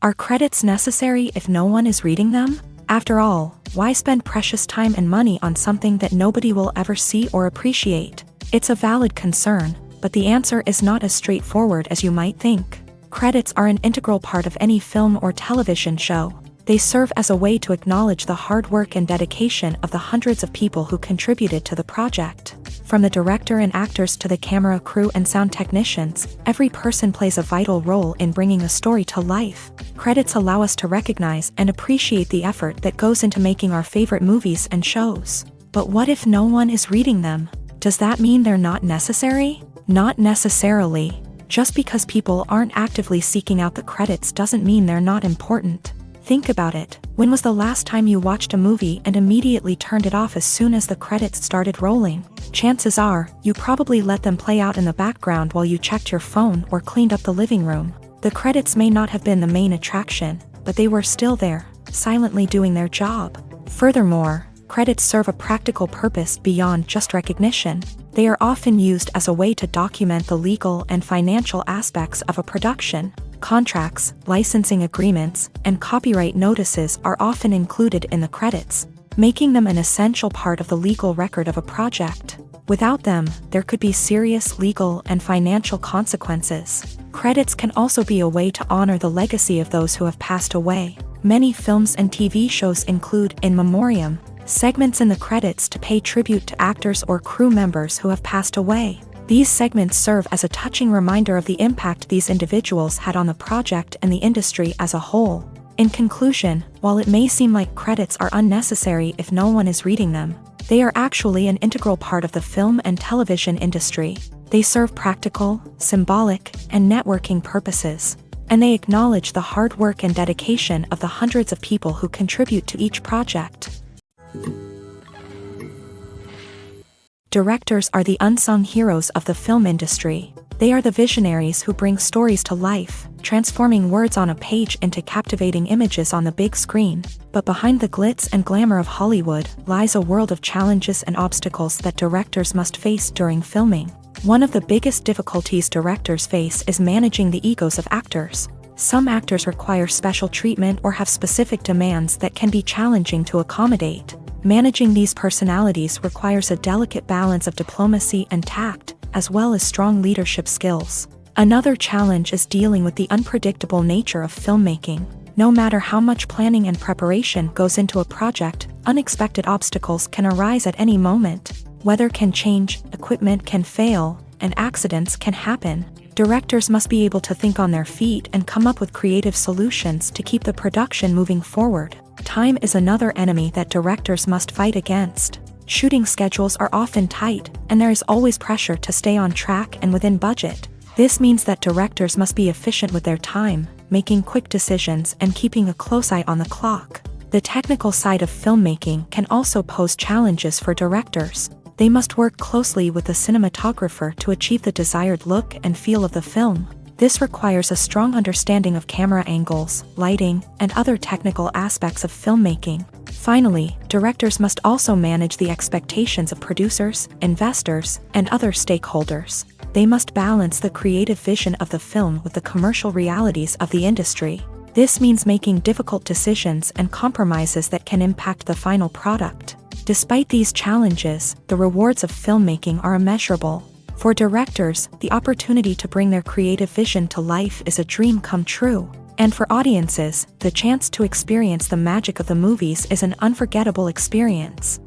Are credits necessary if no one is reading them? After all, why spend precious time and money on something that nobody will ever see or appreciate? It's a valid concern, but the answer is not as straightforward as you might think. Credits are an integral part of any film or television show. They serve as a way to acknowledge the hard work and dedication of the hundreds of people who contributed to the project. From the director and actors to the camera crew and sound technicians, every person plays a vital role in bringing a story to life. Credits allow us to recognize and appreciate the effort that goes into making our favorite movies and shows. But what if no one is reading them? Does that mean they're not necessary? Not necessarily. Just because people aren't actively seeking out the credits doesn't mean they're not important. Think about it. When was the last time you watched a movie and immediately turned it off as soon as the credits started rolling? Chances are, you probably let them play out in the background while you checked your phone or cleaned up the living room. The credits may not have been the main attraction, but they were still there, silently doing their job. Furthermore, credits serve a practical purpose beyond just recognition. They are often used as a way to document the legal and financial aspects of a production. Contracts, licensing agreements, and copyright notices are often included in the credits, making them an essential part of the legal record of a project. Without them, there could be serious legal and financial consequences. Credits can also be a way to honor the legacy of those who have passed away. Many films and TV shows include in memoriam segments in the credits to pay tribute to actors or crew members who have passed away. These segments serve as a touching reminder of the impact these individuals had on the project and the industry as a whole. In conclusion, while it may seem like credits are unnecessary if no one is reading them, they are actually an integral part of the film and television industry. They serve practical, symbolic, and networking purposes, and they acknowledge the hard work and dedication of the hundreds of people who contribute to each project. Directors are the unsung heroes of the film industry. They are the visionaries who bring stories to life, transforming words on a page into captivating images on the big screen. But behind the glitz and glamour of Hollywood lies a world of challenges and obstacles that directors must face during filming. One of the biggest difficulties directors face is managing the egos of actors. Some actors require special treatment or have specific demands that can be challenging to accommodate. Managing these personalities requires a delicate balance of diplomacy and tact, as well as strong leadership skills. Another challenge is dealing with the unpredictable nature of filmmaking. No matter how much planning and preparation goes into a project, unexpected obstacles can arise at any moment. Weather can change, equipment can fail, and accidents can happen. Directors must be able to think on their feet and come up with creative solutions to keep the production moving forward. Time is another enemy that directors must fight against. Shooting schedules are often tight, and there is always pressure to stay on track and within budget. This means that directors must be efficient with their time, making quick decisions and keeping a close eye on the clock. The technical side of filmmaking can also pose challenges for directors. They must work closely with the cinematographer to achieve the desired look and feel of the film. This requires a strong understanding of camera angles, lighting, and other technical aspects of filmmaking. Finally, directors must also manage the expectations of producers, investors, and other stakeholders. They must balance the creative vision of the film with the commercial realities of the industry. This means making difficult decisions and compromises that can impact the final product. Despite these challenges, the rewards of filmmaking are immeasurable. For directors, the opportunity to bring their creative vision to life is a dream come true. And for audiences, the chance to experience the magic of the movies is an unforgettable experience.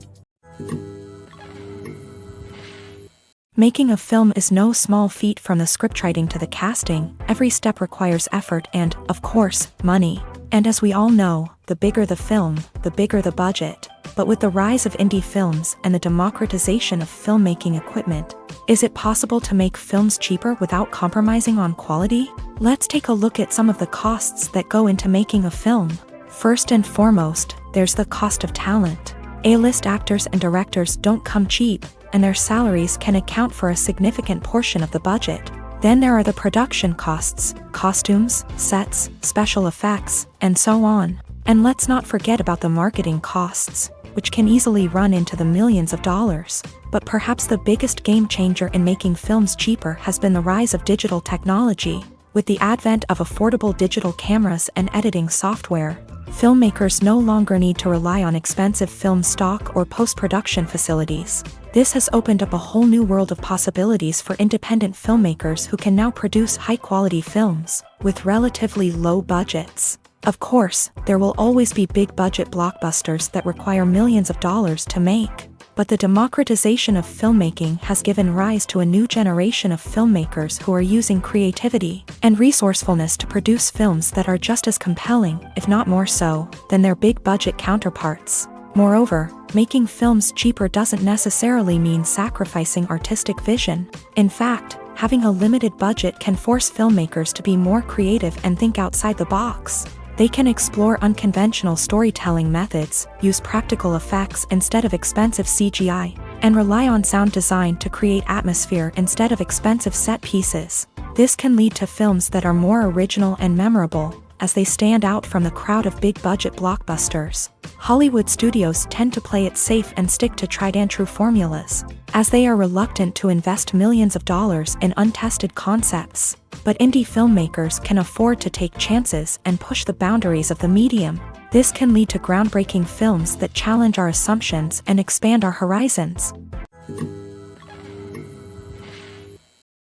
Making a film is no small feat. From the scriptwriting to the casting, every step requires effort and, of course, money. And as we all know, the bigger the film, the bigger the budget. But with the rise of indie films and the democratization of filmmaking equipment, is it possible to make films cheaper without compromising on quality? Let's take a look at some of the costs that go into making a film. First and foremost, there's the cost of talent. A-list actors and directors don't come cheap, and their salaries can account for a significant portion of the budget. Then there are the production costs, costumes, sets, special effects, and so on. And let's not forget about the marketing costs, which can easily run into the millions of dollars. But perhaps the biggest game changer in making films cheaper has been the rise of digital technology. With the advent of affordable digital cameras and editing software, filmmakers no longer need to rely on expensive film stock or post-production facilities. This has opened up a whole new world of possibilities for independent filmmakers who can now produce high-quality films with relatively low budgets. Of course, there will always be big-budget blockbusters that require millions of dollars to make. But the democratization of filmmaking has given rise to a new generation of filmmakers who are using creativity and resourcefulness to produce films that are just as compelling, if not more so, than their big-budget counterparts. Moreover, making films cheaper doesn't necessarily mean sacrificing artistic vision. In fact, having a limited budget can force filmmakers to be more creative and think outside the box. They can explore unconventional storytelling methods, use practical effects instead of expensive CGI, and rely on sound design to create atmosphere instead of expensive set pieces. This can lead to films that are more original and memorable, as they stand out from the crowd of big-budget blockbusters. Hollywood studios tend to play it safe and stick to tried-and-true formulas, as they are reluctant to invest millions of dollars in untested concepts. But indie filmmakers can afford to take chances and push the boundaries of the medium. This can lead to groundbreaking films that challenge our assumptions and expand our horizons.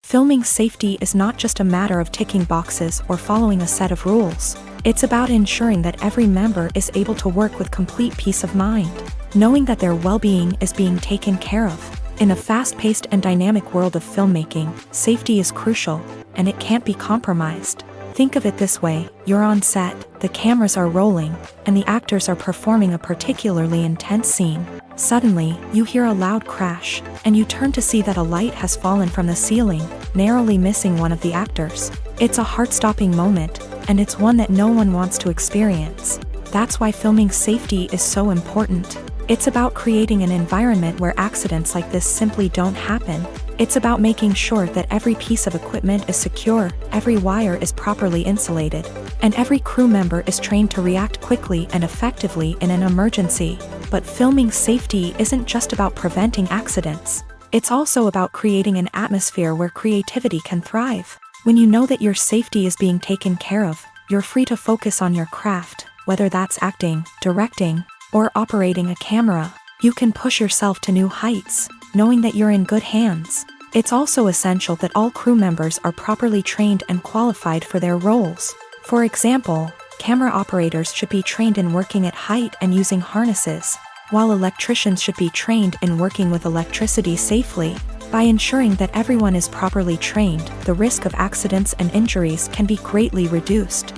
Filming safety is not just a matter of ticking boxes or following a set of rules. It's about ensuring that every member is able to work with complete peace of mind, knowing that their well-being is being taken care of. In a fast-paced and dynamic world of filmmaking, safety is crucial, and it can't be compromised. Think of it this way: you're on set, the cameras are rolling, and the actors are performing a particularly intense scene. Suddenly, you hear a loud crash, and you turn to see that a light has fallen from the ceiling, narrowly missing one of the actors. It's a heart-stopping moment, and it's one that no one wants to experience. That's why filming safety is so important. It's about creating an environment where accidents like this simply don't happen. It's about making sure that every piece of equipment is secure, every wire is properly insulated, and every crew member is trained to react quickly and effectively in an emergency. But filming safety isn't just about preventing accidents. It's also about creating an atmosphere where creativity can thrive. When you know that your safety is being taken care of, you're free to focus on your craft, whether that's acting, directing, or operating a camera. You can push yourself to new heights, knowing that you're in good hands. It's also essential that all crew members are properly trained and qualified for their roles. For example, camera operators should be trained in working at height and using harnesses, while electricians should be trained in working with electricity safely. By ensuring that everyone is properly trained, the risk of accidents and injuries can be greatly reduced.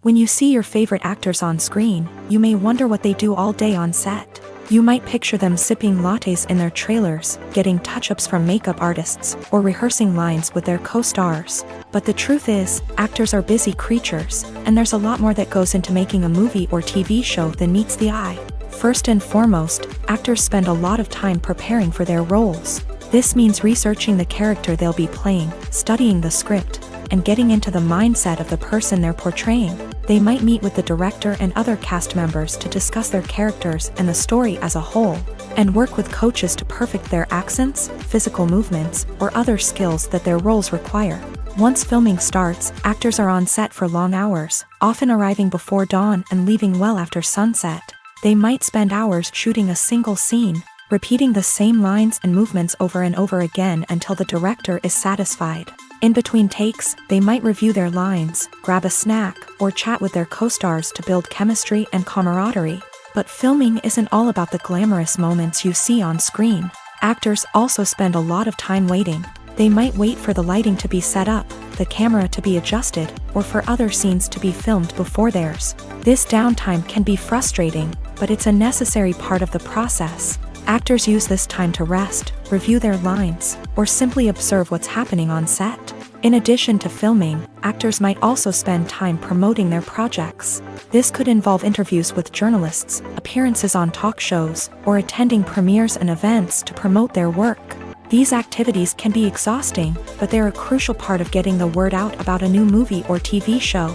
When you see your favorite actors on screen, you may wonder what they do all day on set. You might picture them sipping lattes in their trailers, getting touch-ups from makeup artists, or rehearsing lines with their co-stars. But the truth is, actors are busy creatures, and there's a lot more that goes into making a movie or TV show than meets the eye. First and foremost, actors spend a lot of time preparing for their roles. This means researching the character they'll be playing, studying the script, and getting into the mindset of the person they're portraying. They might meet with the director and other cast members to discuss their characters and the story as a whole, and work with coaches to perfect their accents, physical movements, or other skills that their roles require. Once filming starts, actors are on set for long hours, often arriving before dawn and leaving well after sunset. They might spend hours shooting a single scene, repeating the same lines and movements over and over again until the director is satisfied. In between takes, they might review their lines, grab a snack, or chat with their co-stars to build chemistry and camaraderie. But filming isn't all about the glamorous moments you see on screen. Actors also spend a lot of time waiting. They might wait for the lighting to be set up, the camera to be adjusted, or for other scenes to be filmed before theirs. This downtime can be frustrating, but it's a necessary part of the process. Actors use this time to rest, review their lines, or simply observe what's happening on set. In addition to filming, actors might also spend time promoting their projects. This could involve interviews with journalists, appearances on talk shows, or attending premieres and events to promote their work. These activities can be exhausting, but they're a crucial part of getting the word out about a new movie or TV show.